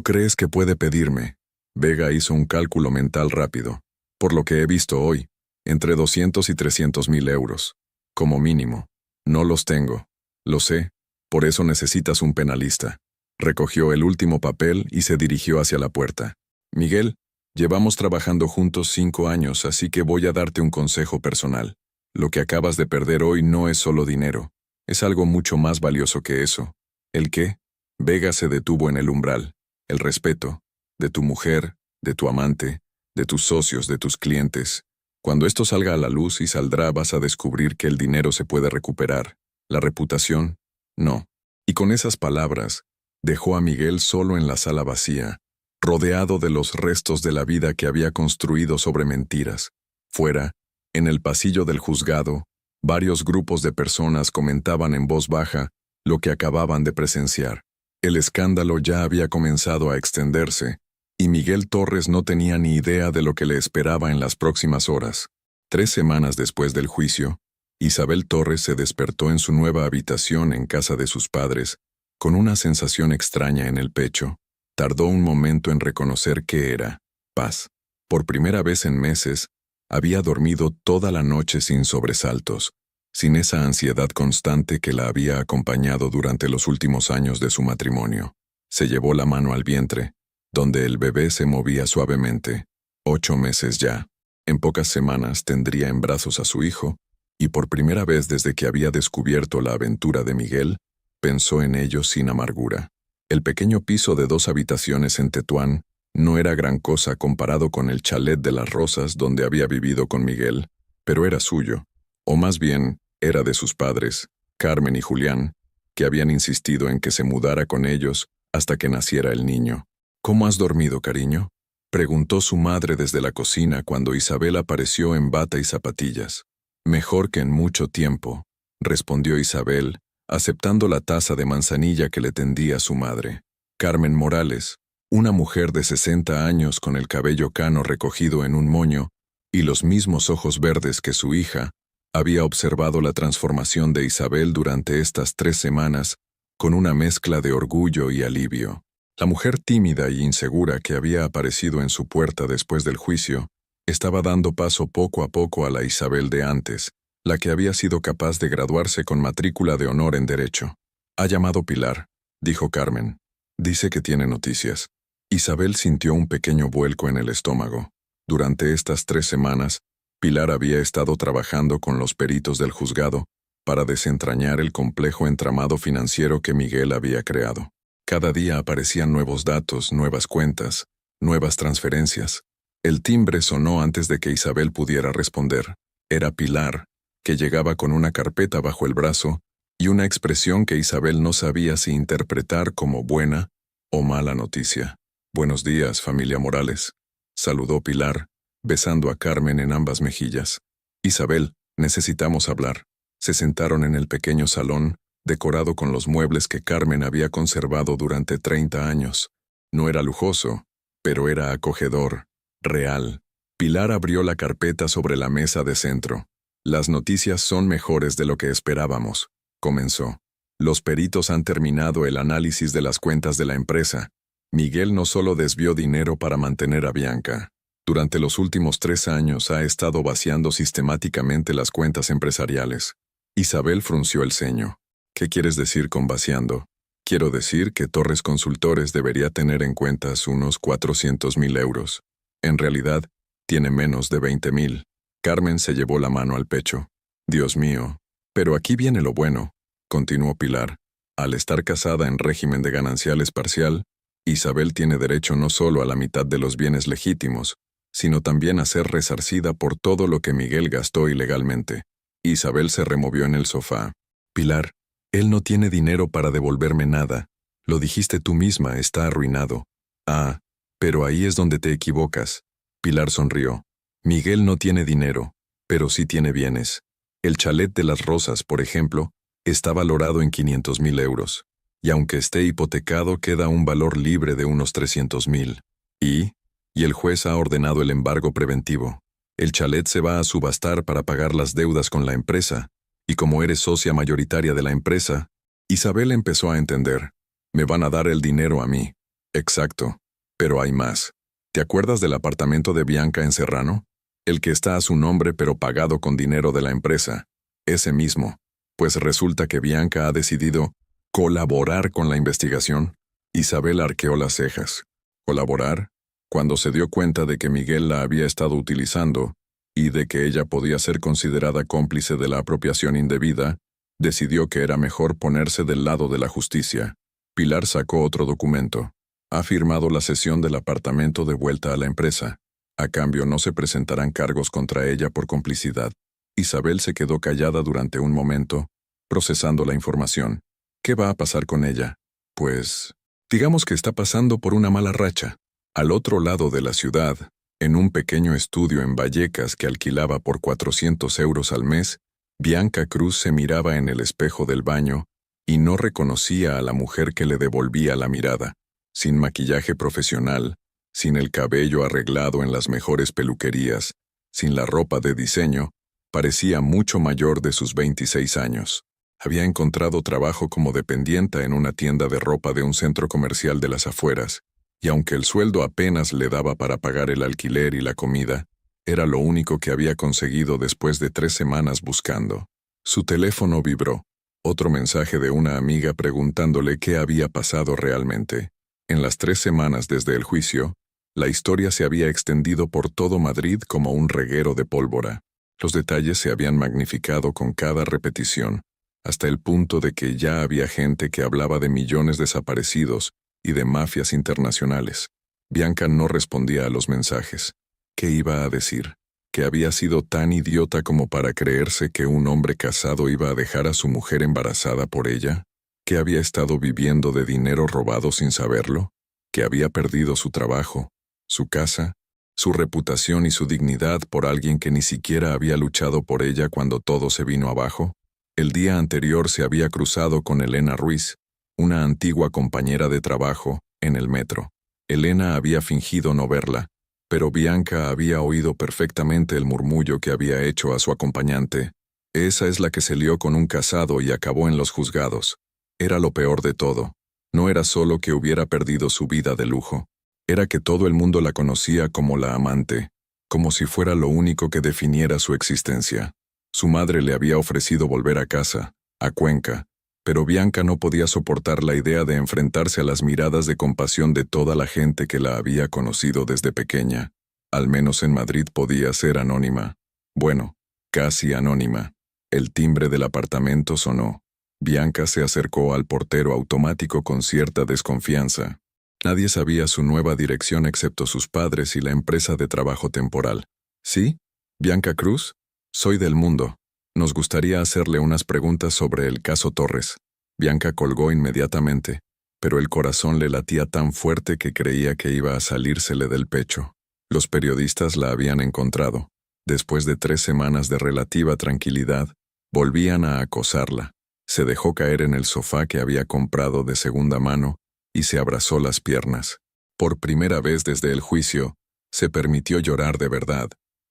Speaker 1: crees que puede pedirme?» Vega hizo un cálculo mental rápido. «Por lo que he visto hoy, entre 200 y 300.000 euros. Como mínimo. No los tengo. Lo sé. Por eso necesitas un penalista». Recogió el último papel y se dirigió hacia la puerta. «Miguel, llevamos trabajando juntos 5 años, así que voy a darte un consejo personal. Lo que acabas de perder hoy no es solo dinero. Es algo mucho más valioso que eso». «¿El qué?» Vega se detuvo en el umbral. «El respeto. De tu mujer, de tu amante, de tus socios, de tus clientes. Cuando esto salga a la luz y saldrá, vas a descubrir que el dinero se puede recuperar. La reputación, no». Y con esas palabras, dejó a Miguel solo en la sala vacía, rodeado de los restos de la vida que había construido sobre mentiras. Fuera, en el pasillo del juzgado, varios grupos de personas comentaban en voz baja lo que acababan de presenciar. El escándalo ya había comenzado a extenderse, y Miguel Torres no tenía ni idea de lo que le esperaba en las próximas horas. 3 semanas después del juicio, Isabel Torres se despertó en su nueva habitación en casa de sus padres, con una sensación extraña en el pecho. Tardó un momento en reconocer qué era: paz. Por primera vez en meses, había dormido toda la noche sin sobresaltos, sin esa ansiedad constante que la había acompañado durante los últimos años de su matrimonio. Se llevó la mano al vientre, donde el bebé se movía suavemente. 8 meses ya. En pocas semanas tendría en brazos a su hijo, y por primera vez desde que había descubierto la aventura de Miguel, pensó en ello sin amargura. El pequeño piso de 2 habitaciones en Tetuán no era gran cosa comparado con el chalet de las Rosas donde había vivido con Miguel, pero era suyo, o más bien, era de sus padres, Carmen y Julián, que habían insistido en que se mudara con ellos hasta que naciera el niño. «¿Cómo has dormido, cariño?», preguntó su madre desde la cocina cuando Isabel apareció en bata y zapatillas. «Mejor que en mucho tiempo», respondió Isabel, aceptando la taza de manzanilla que le tendía su madre. Carmen Morales, una mujer de 60 años con el cabello cano recogido en un moño y los mismos ojos verdes que su hija, había observado la transformación de Isabel durante estas 3 semanas con una mezcla de orgullo y alivio. La mujer tímida y insegura que había aparecido en su puerta después del juicio estaba dando paso poco a poco a la Isabel de antes, la que había sido capaz de graduarse con matrícula de honor en Derecho. «Ha llamado Pilar», dijo Carmen. «Dice que tiene noticias». Isabel sintió un pequeño vuelco en el estómago. Durante estas 3 semanas, Pilar había estado trabajando con los peritos del juzgado para desentrañar el complejo entramado financiero que Miguel había creado. Cada día aparecían nuevos datos, nuevas cuentas, nuevas transferencias. El timbre sonó antes de que Isabel pudiera responder. Era Pilar, que llegaba con una carpeta bajo el brazo y una expresión que Isabel no sabía si interpretar como buena o mala noticia. «Buenos días, familia Morales», saludó Pilar, besando a Carmen en ambas mejillas. «Isabel, necesitamos hablar». Se sentaron en el pequeño salón, decorado con los muebles que Carmen había conservado durante 30 años. No era lujoso, pero era acogedor, real. Pilar abrió la carpeta sobre la mesa de centro. «Las noticias son mejores de lo que esperábamos», comenzó. «Los peritos han terminado el análisis de las cuentas de la empresa. Miguel no solo desvió dinero para mantener a Bianca. Durante los últimos 3 años ha estado vaciando sistemáticamente las cuentas empresariales». Isabel frunció el ceño. «¿Qué quieres decir con vaciando?» «Quiero decir que Torres Consultores debería tener en cuentas unos 400.000 euros. En realidad, tiene menos de 20.000. Carmen se llevó la mano al pecho. Dios mío. Pero aquí viene lo bueno, continuó Pilar. Al estar casada en régimen de gananciales parcial, Isabel tiene derecho no solo a la mitad de los bienes legítimos, sino también a ser resarcida por todo lo que Miguel gastó ilegalmente. Isabel se removió en el sofá. Pilar, él no tiene dinero para devolverme nada. Lo dijiste tú misma, está arruinado. Ah, pero ahí es donde te equivocas. Pilar sonrió. Miguel no tiene dinero, pero sí tiene bienes. El chalet de las Rosas, por ejemplo, está valorado en 500.000 euros. Y aunque esté hipotecado, queda un valor libre de unos 300.000. Y el juez ha ordenado el embargo preventivo. El chalet se va a subastar para pagar las deudas con la empresa, y como eres socia mayoritaria de la empresa, Isabel empezó a entender. Me van a dar el dinero a mí. Exacto. Pero hay más. ¿Te acuerdas del apartamento de Bianca en Serrano? El que está a su nombre pero pagado con dinero de la empresa. Ese mismo. Pues resulta que Bianca ha decidido colaborar con la investigación. Isabel arqueó las cejas. ¿Colaborar? Cuando se dio cuenta de que Miguel la había estado utilizando y de que ella podía ser considerada cómplice de la apropiación indebida, decidió que era mejor ponerse del lado de la justicia. Pilar sacó otro documento. Ha firmado la cesión del apartamento de vuelta a la empresa. A cambio, no se presentarán cargos contra ella por complicidad. Isabel se quedó callada durante un momento, procesando la información. ¿Qué va a pasar con ella? Pues, digamos que está pasando por una mala racha. Al otro lado de la ciudad, en un pequeño estudio en Vallecas que alquilaba por 400 euros al mes, Bianca Cruz se miraba en el espejo del baño y no reconocía a la mujer que le devolvía la mirada. Sin maquillaje profesional, sin el cabello arreglado en las mejores peluquerías, sin la ropa de diseño, parecía mucho mayor de sus 26 años. Había encontrado trabajo como dependienta en una tienda de ropa de un centro comercial de las afueras, y aunque el sueldo apenas le daba para pagar el alquiler y la comida, era lo único que había conseguido después de 3 semanas buscando. Su teléfono vibró. Otro mensaje de una amiga preguntándole qué había pasado realmente. En las 3 semanas desde el juicio, la historia se había extendido por todo Madrid como un reguero de pólvora. Los detalles se habían magnificado con cada repetición, hasta el punto de que ya había gente que hablaba de millones desaparecidos y de mafias internacionales. Bianca no respondía a los mensajes. ¿Qué iba a decir? ¿Que había sido tan idiota como para creerse que un hombre casado iba a dejar a su mujer embarazada por ella? ¿Que había estado viviendo de dinero robado sin saberlo? ¿Que había perdido su trabajo, su casa, su reputación y su dignidad por alguien que ni siquiera había luchado por ella cuando todo se vino abajo? El día anterior se había cruzado con Elena Ruiz, una antigua compañera de trabajo, en el metro. Elena había fingido no verla, pero Bianca había oído perfectamente el murmullo que había hecho a su acompañante. Esa es la que se lió con un casado y acabó en los juzgados. Era lo peor de todo. No era solo que hubiera perdido su vida de lujo. Era que todo el mundo la conocía como la amante, como si fuera lo único que definiera su existencia. Su madre le había ofrecido volver a casa, a Cuenca, pero Bianca no podía soportar la idea de enfrentarse a las miradas de compasión de toda la gente que la había conocido desde pequeña. Al menos en Madrid podía ser anónima. Bueno, casi anónima. El timbre del apartamento sonó. Bianca se acercó al portero automático con cierta desconfianza. Nadie sabía su nueva dirección excepto sus padres y la empresa de trabajo temporal. ¿Sí? ¿Bianca Cruz? Soy del Mundo. Nos gustaría hacerle unas preguntas sobre el caso Torres. Bianca colgó inmediatamente, pero el corazón le latía tan fuerte que creía que iba a salírsele del pecho. Los periodistas la habían encontrado. Después de 3 semanas de relativa tranquilidad, volvían a acosarla. Se dejó caer en el sofá que había comprado de segunda mano y se abrazó las piernas. Por primera vez desde el juicio, se permitió llorar de verdad,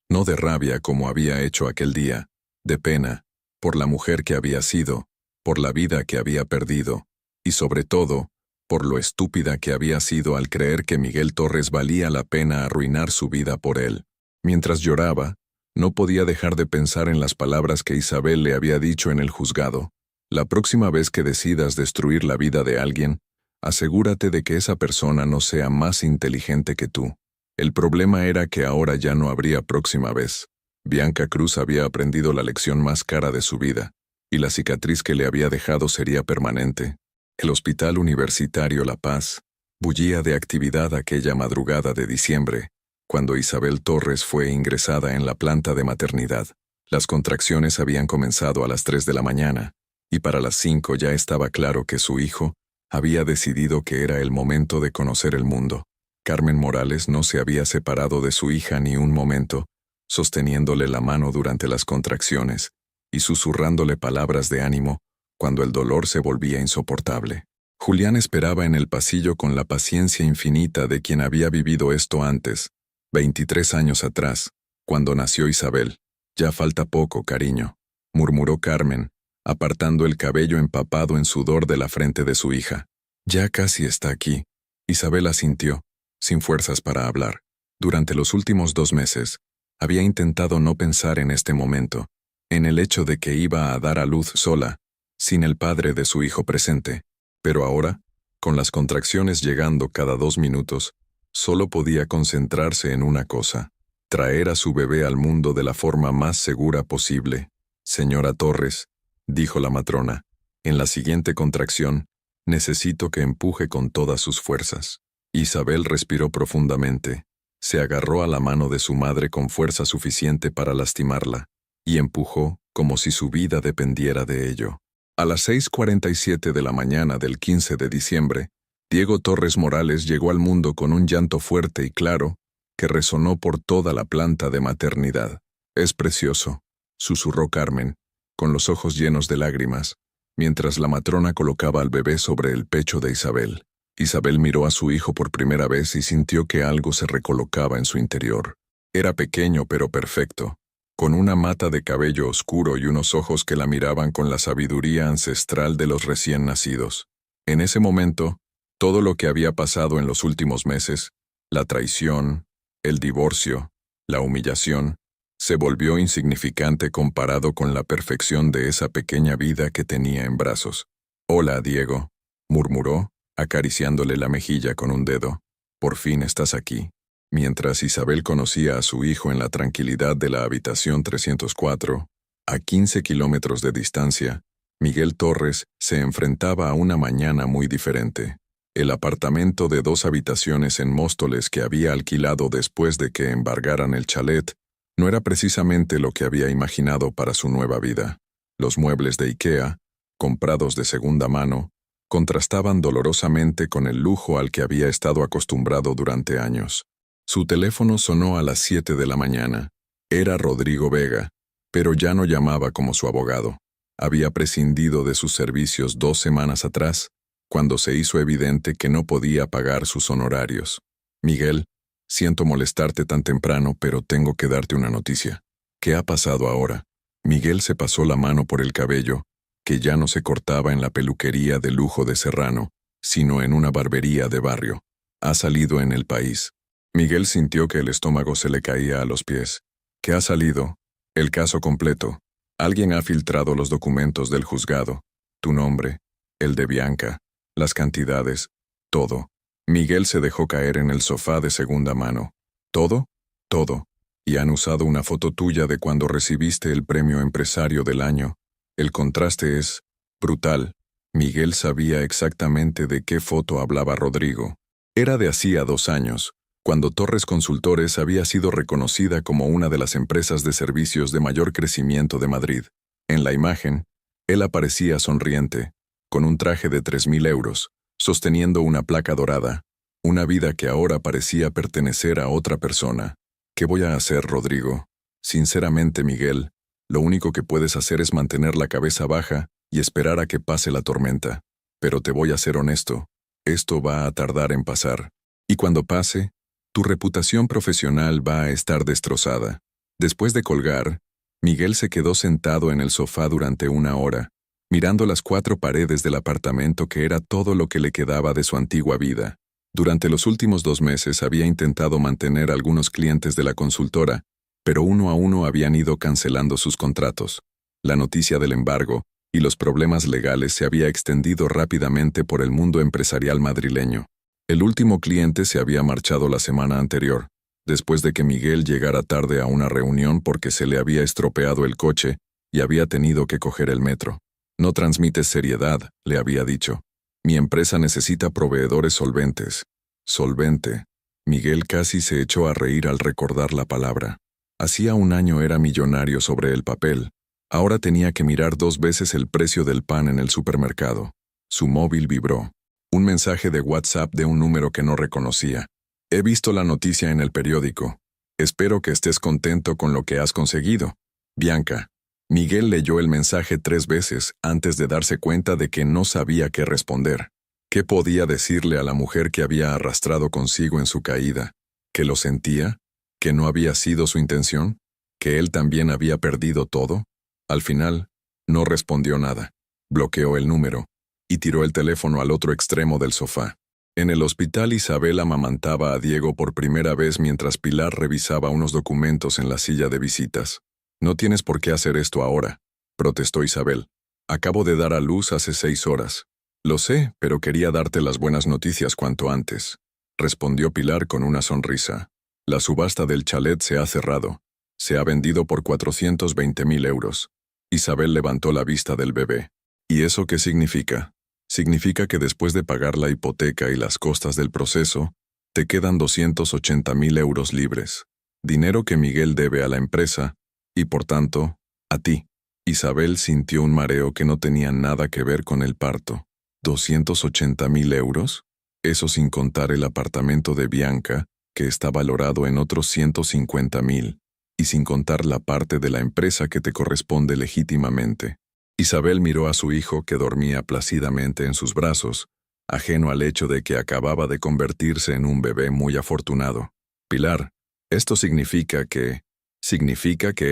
Speaker 1: no de rabia como había hecho aquel día, de pena, por la mujer que había sido, por la vida que había perdido, y sobre todo, por lo estúpida que había sido al creer que Miguel Torres valía la pena arruinar su vida por él. Mientras lloraba, no podía dejar de pensar en las palabras que Isabel le había dicho en el juzgado. La próxima vez que decidas destruir la vida de alguien, asegúrate de que esa persona no sea más inteligente que tú. El problema era que ahora ya no habría próxima vez. Bianca Cruz había aprendido la lección más cara de su vida, y la cicatriz que le había dejado sería permanente. El Hospital Universitario La Paz bullía de actividad aquella madrugada de diciembre, cuando Isabel Torres fue ingresada en la planta de maternidad. Las contracciones habían comenzado a las 3 de la mañana, y para las 5 ya estaba claro que su hijo había decidido que era el momento de conocer el mundo. Carmen Morales no se había separado de su hija ni un momento, sosteniéndole la mano durante las contracciones y susurrándole palabras de ánimo cuando el dolor se volvía insoportable. Julián esperaba en el pasillo con la paciencia infinita de quien había vivido esto antes, 23 años atrás, cuando nació Isabel. «Ya falta poco, cariño», murmuró Carmen, apartando el cabello empapado en sudor de la frente de su hija. «Ya casi está aquí». Isabel asintió, sin fuerzas para hablar. Durante los últimos 2 meses, había intentado no pensar en este momento, en el hecho de que iba a dar a luz sola, sin el padre de su hijo presente. Pero ahora, con las contracciones llegando cada 2 minutos, solo podía concentrarse en una cosa: traer a su bebé al mundo de la forma más segura posible. «Señora Torres», dijo la matrona, «en la siguiente contracción, necesito que empuje con todas sus fuerzas». Isabel respiró profundamente, se agarró a la mano de su madre con fuerza suficiente para lastimarla, y empujó como si su vida dependiera de ello. A las 6:47 de la mañana del 15 de diciembre, Diego Torres Morales llegó al mundo con un llanto fuerte y claro que resonó por toda la planta de maternidad. «Es precioso», susurró Carmen, con los ojos llenos de lágrimas, mientras la matrona colocaba al bebé sobre el pecho de Isabel. Isabel miró a su hijo por primera vez y sintió que algo se recolocaba en su interior. Era pequeño pero perfecto, con una mata de cabello oscuro y unos ojos que la miraban con la sabiduría ancestral de los recién nacidos. En ese momento, todo lo que había pasado en los últimos meses, la traición, el divorcio, la humillación, se volvió insignificante comparado con la perfección de esa pequeña vida que tenía en brazos. «Hola, Diego», murmuró, acariciándole la mejilla con un dedo. «Por fin estás aquí». Mientras Isabel conocía a su hijo en la tranquilidad de la habitación 304, a 15 kilómetros de distancia, Miguel Torres se enfrentaba a una mañana muy diferente. El apartamento de 2 habitaciones en Móstoles que había alquilado después de que embargaran el chalet no era precisamente lo que había imaginado para su nueva vida. Los muebles de IKEA, comprados de segunda mano, contrastaban dolorosamente con el lujo al que había estado acostumbrado durante años. Su teléfono sonó a las 7 de la mañana. Era Rodrigo Vega, pero ya no llamaba como su abogado. Había prescindido de sus servicios 2 semanas atrás, cuando se hizo evidente que no podía pagar sus honorarios. «Miguel, siento molestarte tan temprano, pero tengo que darte una noticia». «¿Qué ha pasado ahora?». Miguel se pasó la mano por el cabello, que ya no se cortaba en la peluquería de lujo de Serrano, sino en una barbería de barrio. «Ha salido en El País». Miguel sintió que el estómago se le caía a los pies. «¿Qué ha salido?». «El caso completo. Alguien ha filtrado los documentos del juzgado. Tu nombre, el de Bianca, las cantidades, todo». Miguel se dejó caer en el sofá de segunda mano. «¿Todo?». «Todo. Y han usado una foto tuya de cuando recibiste el premio Empresario del Año. El contraste es brutal». Miguel sabía exactamente de qué foto hablaba Rodrigo. Era de hacía 2 años, cuando Torres Consultores había sido reconocida como una de las empresas de servicios de mayor crecimiento de Madrid. En la imagen, él aparecía sonriente, con un traje de 3.000 euros, sosteniendo una placa dorada, una vida que ahora parecía pertenecer a otra persona. «¿Qué voy a hacer, Rodrigo?». «Sinceramente, Miguel, lo único que puedes hacer es mantener la cabeza baja y esperar a que pase la tormenta. Pero te voy a ser honesto, esto va a tardar en pasar. Y cuando pase, tu reputación profesional va a estar destrozada». Después de colgar, Miguel se quedó sentado en el sofá durante 1 hora, mirando las 4 paredes del apartamento que era todo lo que le quedaba de su antigua vida. Durante los últimos 2 meses había intentado mantener a algunos clientes de la consultora, pero uno a uno habían ido cancelando sus contratos. La noticia del embargo y los problemas legales se había extendido rápidamente por el mundo empresarial madrileño. El último cliente se había marchado la semana anterior, después de que Miguel llegara tarde a una reunión porque se le había estropeado el coche y había tenido que coger el metro. No transmites seriedad, le había dicho. Mi empresa necesita proveedores solventes. Solvente. Miguel casi se echó a reír al recordar la palabra. Hacía un año era millonario sobre el papel. Ahora tenía que mirar 2 veces el precio del pan en el supermercado. Su móvil vibró. Un mensaje de WhatsApp de un número que no reconocía. He visto la noticia en el periódico. Espero que estés contento con lo que has conseguido. Bianca. Miguel leyó el mensaje 3 veces antes de darse cuenta de que no sabía qué responder. ¿Qué podía decirle a la mujer que había arrastrado consigo en su caída? ¿Que lo sentía? ¿Que no había sido su intención? ¿Que él también había perdido todo? Al final, no respondió nada. Bloqueó el número y tiró el teléfono al otro extremo del sofá. En el hospital, Isabel amamantaba a Diego por primera vez mientras Pilar revisaba unos documentos en la silla de visitas. No tienes por qué hacer esto ahora, protestó Isabel. Acabo de dar a luz hace 6 horas. Lo sé, pero quería darte las buenas noticias cuanto antes, respondió Pilar con una sonrisa. La subasta del chalet se ha cerrado. Se ha vendido por 420.000 euros. Isabel levantó la vista del bebé. ¿Y eso qué significa? Significa que después de pagar la hipoteca y las costas del proceso, te quedan 280.000 euros libres. Dinero que Miguel debe a la empresa, y por tanto, a ti. Isabel sintió un mareo que no tenía nada que ver con el parto. ¿280.000 euros? Eso sin contar el apartamento de Bianca, que está valorado en otros 150.000, y sin contar la parte de la empresa que te corresponde legítimamente. Isabel miró a su hijo que dormía plácidamente en sus brazos, ajeno al hecho de que acababa de convertirse en un bebé muy afortunado. Pilar, esto significa que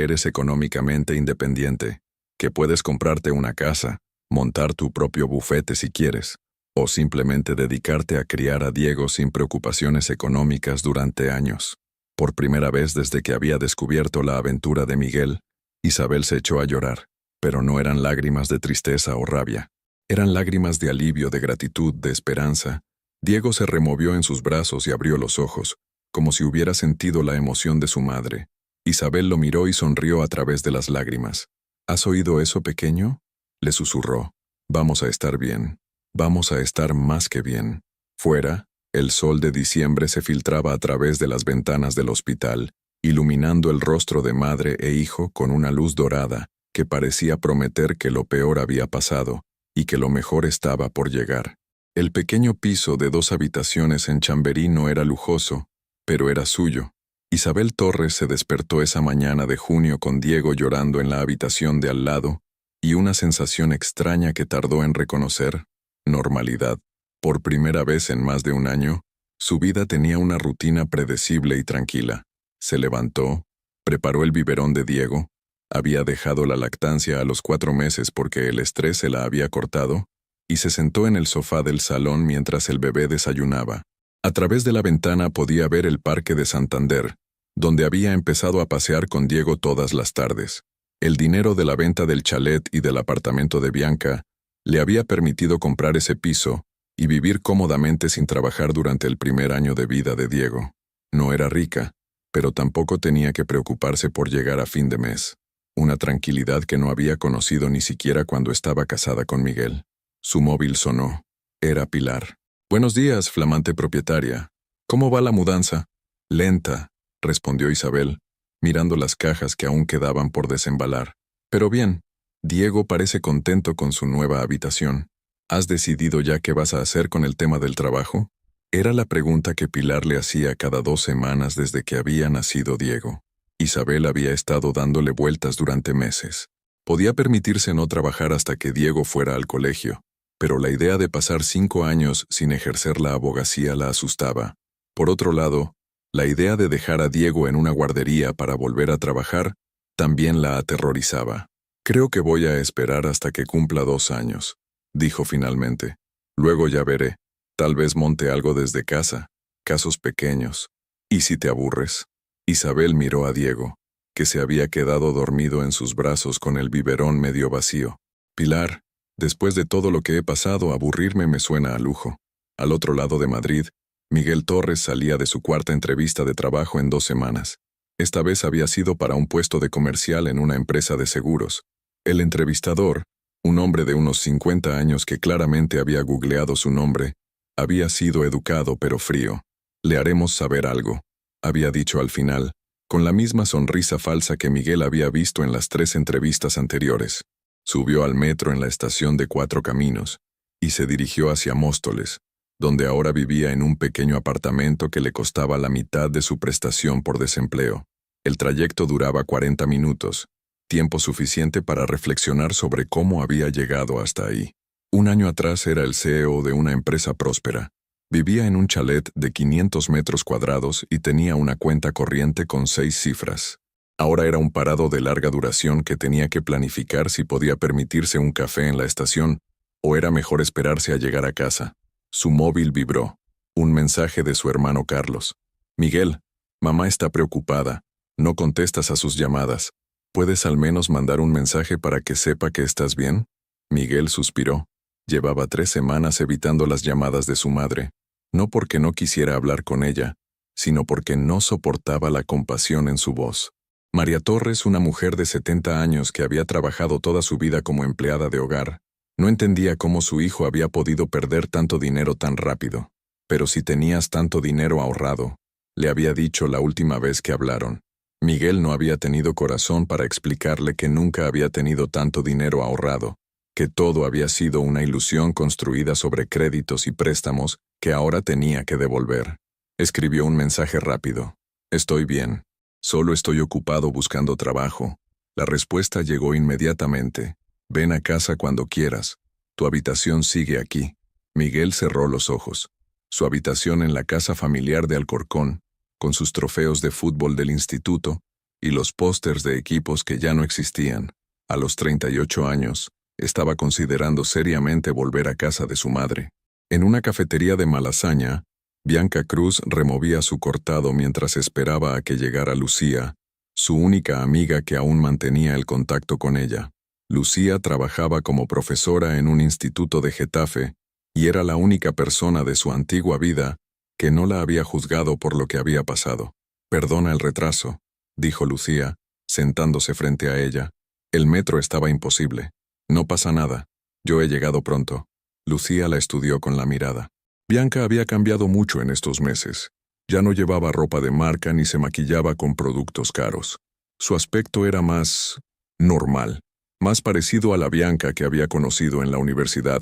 Speaker 1: eres económicamente independiente, que puedes comprarte una casa, montar tu propio bufete si quieres, o simplemente dedicarte a criar a Diego sin preocupaciones económicas durante años. Por primera vez desde que había descubierto la aventura de Miguel, Isabel se echó a llorar, pero no eran lágrimas de tristeza o rabia. Eran lágrimas de alivio, de gratitud, de esperanza. Diego se removió en sus brazos y abrió los ojos, como si hubiera sentido la emoción de su madre. Isabel lo miró y sonrió a través de las lágrimas. ¿Has oído eso, pequeño? Le susurró. Vamos a estar bien. Vamos a estar más que bien. Fuera, el sol de diciembre se filtraba a través de las ventanas del hospital, iluminando el rostro de madre e hijo con una luz dorada que parecía prometer que lo peor había pasado y que lo mejor estaba por llegar. El pequeño piso de 2 habitaciones en Chamberí no era lujoso, pero era suyo. Isabel Torres se despertó esa mañana de junio con Diego llorando en la habitación de al lado y una sensación extraña que tardó en reconocer: normalidad. Por primera vez en más de un año, su vida tenía una rutina predecible y tranquila. Se levantó, preparó el biberón de Diego, había dejado la lactancia a los 4 meses porque el estrés se la había cortado, y se sentó en el sofá del salón mientras el bebé desayunaba. A través de la ventana podía ver el Parque de Santander, donde había empezado a pasear con Diego todas las tardes. El dinero de la venta del chalet y del apartamento de Bianca le había permitido comprar ese piso y vivir cómodamente sin trabajar durante el primer año de vida de Diego. No era rica, pero tampoco tenía que preocuparse por llegar a fin de mes. Una tranquilidad que no había conocido ni siquiera cuando estaba casada con Miguel. Su móvil sonó. Era Pilar. «Buenos días, flamante propietaria. ¿Cómo va la mudanza?» «Lenta», respondió Isabel, mirando las cajas que aún quedaban por desembalar. «Pero bien, Diego parece contento con su nueva habitación. ¿Has decidido ya qué vas a hacer con el tema del trabajo?» Era la pregunta que Pilar le hacía cada 2 semanas desde que había nacido Diego. Isabel había estado dándole vueltas durante meses. Podía permitirse no trabajar hasta que Diego fuera al colegio, pero la idea de pasar 5 años sin ejercer la abogacía la asustaba. Por otro lado, la idea de dejar a Diego en una guardería para volver a trabajar también la aterrorizaba. «Creo que voy a esperar hasta que cumpla 2 años», dijo finalmente. «Luego ya veré. Tal vez monte algo desde casa, casos pequeños. ¿Y si te aburres?» Isabel miró a Diego, que se había quedado dormido en sus brazos con el biberón medio vacío. «Pilar, después de todo lo que he pasado, aburrirme me suena a lujo. Al otro lado de Madrid, Miguel Torres salía de su cuarta entrevista de trabajo en 2 semanas. Esta vez había sido para un puesto de comercial en una empresa de seguros. El entrevistador, un hombre de unos 50 años que claramente había googleado su nombre, había sido educado pero frío. «Le haremos saber algo», había dicho al final, con la misma sonrisa falsa que Miguel había visto en las 3 entrevistas anteriores. Subió al metro en la estación de Cuatro Caminos y se dirigió hacia Móstoles, donde ahora vivía en un pequeño apartamento que le costaba la mitad de su prestación por desempleo. El trayecto duraba 40 minutos, tiempo suficiente para reflexionar sobre cómo había llegado hasta ahí. Un año atrás era el CEO de una empresa próspera. Vivía en un chalet de 500 metros cuadrados y tenía una cuenta corriente con 6 cifras. Ahora era un parado de larga duración que tenía que planificar si podía permitirse un café en la estación o era mejor esperarse a llegar a casa. Su móvil vibró. Un mensaje de su hermano Carlos. «Miguel, mamá está preocupada. No contestas a sus llamadas. ¿Puedes al menos mandar un mensaje para que sepa que estás bien?» Miguel suspiró. Llevaba 3 semanas evitando las llamadas de su madre, no porque no quisiera hablar con ella, sino porque no soportaba la compasión en su voz. María Torres, una mujer de 70 años que había trabajado toda su vida como empleada de hogar, no entendía cómo su hijo había podido perder tanto dinero tan rápido. «Pero si tenías tanto dinero ahorrado», le había dicho la última vez que hablaron. Miguel no había tenido corazón para explicarle que nunca había tenido tanto dinero ahorrado, que todo había sido una ilusión construida sobre créditos y préstamos que ahora tenía que devolver. Escribió un mensaje rápido. «Estoy bien. Solo estoy ocupado buscando trabajo». La respuesta llegó inmediatamente. «Ven a casa cuando quieras. Tu habitación sigue aquí». Miguel cerró los ojos. Su habitación en la casa familiar de Alcorcón, con sus trofeos de fútbol del instituto y los pósters de equipos que ya no existían. A los 38 años, estaba considerando seriamente volver a casa de su madre. En una cafetería de Malasaña, Bianca Cruz removía su cortado mientras esperaba a que llegara Lucía, su única amiga que aún mantenía el contacto con ella. Lucía trabajaba como profesora en un instituto de Getafe y era la única persona de su antigua vida que no la había juzgado por lo que había pasado. «Perdona el retraso», dijo Lucía, sentándose frente a ella. «El metro estaba imposible». «No pasa nada. Yo he llegado pronto». Lucía la estudió con la mirada. Bianca había cambiado mucho en estos meses. Ya no llevaba ropa de marca ni se maquillaba con productos caros. Su aspecto era más normal, más parecido a la Bianca que había conocido en la universidad,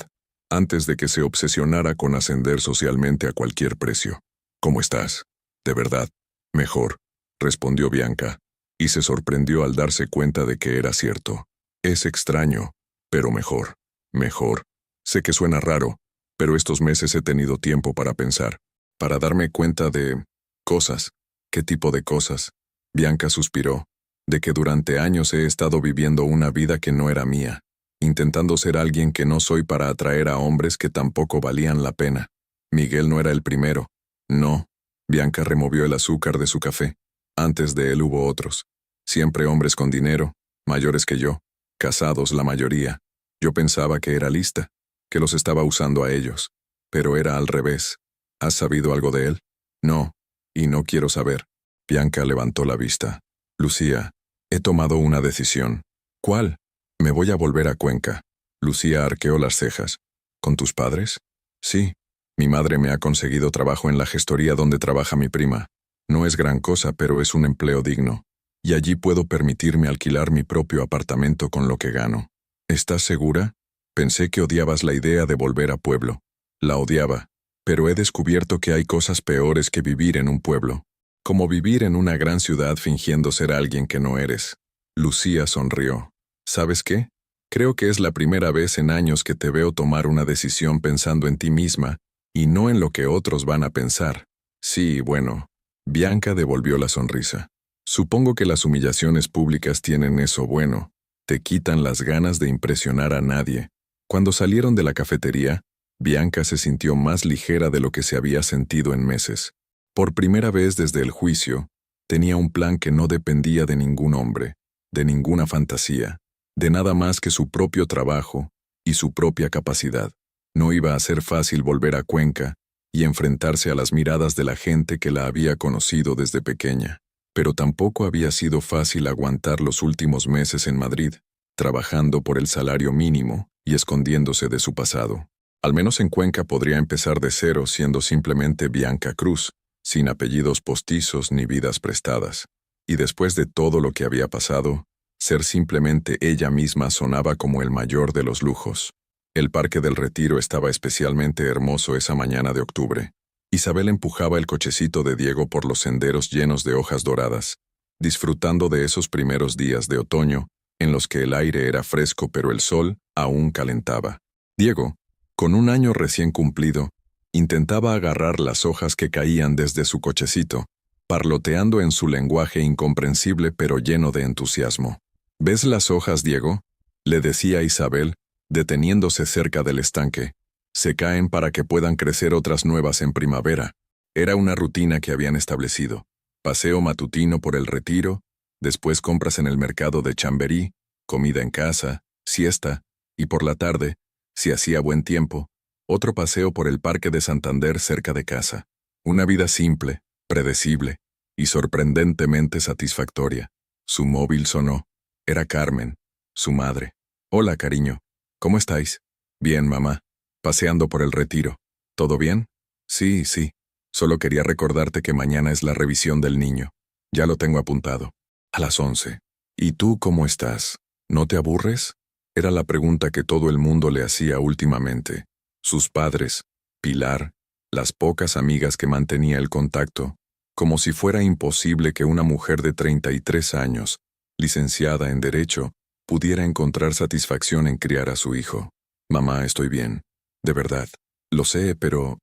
Speaker 1: antes de que se obsesionara con ascender socialmente a cualquier precio. «¿Cómo estás?» «De verdad, mejor», respondió Bianca, y se sorprendió al darse cuenta de que era cierto. «Es extraño, pero mejor, mejor. Sé que suena raro, pero estos meses he tenido tiempo para pensar, para darme cuenta de cosas». «¿Qué tipo de cosas?» Bianca suspiró. «De que durante años he estado viviendo una vida que no era mía, intentando ser alguien que no soy para atraer a hombres que tampoco valían la pena. Miguel no era el primero. No». Bianca removió el azúcar de su café. «Antes de él hubo otros. Siempre hombres con dinero, mayores que yo, casados la mayoría. Yo pensaba que era lista, que los estaba usando a ellos. Pero era al revés. ¿Has sabido algo de él?» «No, y no quiero saber». Bianca levantó la vista. «Lucía, he tomado una decisión». «¿Cuál?» «Me voy a volver a Cuenca». Lucía arqueó las cejas. ¿Con tus padres?» «Sí. Mi madre me ha conseguido trabajo en la gestoría donde trabaja mi prima. No es gran cosa, pero es un empleo digno. Y allí puedo permitirme alquilar mi propio apartamento con lo que gano». «¿Estás segura?» «Pensé que odiabas la idea de volver a pueblo». «La odiaba, pero he descubierto que hay cosas peores que vivir en un pueblo. Como vivir en una gran ciudad fingiendo ser alguien que no eres». Lucía sonrió. «¿Sabes qué? Creo que es la primera vez en años que te veo tomar una decisión pensando en ti misma y no en lo que otros van a pensar». «Sí, bueno». Bianca devolvió la sonrisa. «Supongo que las humillaciones públicas tienen eso bueno. Te quitan las ganas de impresionar a nadie». Cuando salieron de la cafetería, Bianca se sintió más ligera de lo que se había sentido en meses. Por primera vez desde el juicio, tenía un plan que no dependía de ningún hombre, de ninguna fantasía, de nada más que su propio trabajo y su propia capacidad. No iba a ser fácil volver a Cuenca, y enfrentarse a las miradas de la gente que la había conocido desde pequeña. Pero tampoco había sido fácil aguantar los últimos meses en Madrid, trabajando por el salario mínimo y escondiéndose de su pasado. Al menos en Cuenca podría empezar de cero siendo simplemente Bianca Cruz, sin apellidos postizos ni vidas prestadas. Y después de todo lo que había pasado, ser simplemente ella misma sonaba como el mayor de los lujos. El Parque del Retiro estaba especialmente hermoso esa mañana de octubre. Isabel empujaba el cochecito de Diego por los senderos llenos de hojas doradas, disfrutando de esos primeros días de otoño, en los que el aire era fresco pero el sol aún calentaba. Diego, con 1 año recién cumplido, intentaba agarrar las hojas que caían desde su cochecito, parloteando en su lenguaje incomprensible pero lleno de entusiasmo. ¿Ves las hojas, Diego?, le decía Isabel, deteniéndose cerca del estanque. Se caen para que puedan crecer otras nuevas en primavera. Era una rutina que habían establecido. Paseo matutino por el Retiro, después compras en el mercado de Chamberí, comida en casa, siesta, y por la tarde, si hacía buen tiempo, otro paseo por el Parque de Santander cerca de casa. Una vida simple, predecible y sorprendentemente satisfactoria. Su móvil sonó. Era Carmen, su madre. «Hola, cariño. ¿Cómo estáis?» «Bien, mamá. Paseando por el Retiro. ¿Todo bien?» «Sí, sí. Solo quería recordarte que mañana es la revisión del niño. Ya lo tengo apuntado. A las 11. ¿Y tú cómo estás? ¿No te aburres?», era la pregunta que todo el mundo le hacía últimamente. Sus padres, Pilar, las pocas amigas que mantenía el contacto, como si fuera imposible que una mujer de 33 años, licenciada en Derecho, pudiera encontrar satisfacción en criar a su hijo. «Mamá, estoy bien. De verdad. Lo sé, pero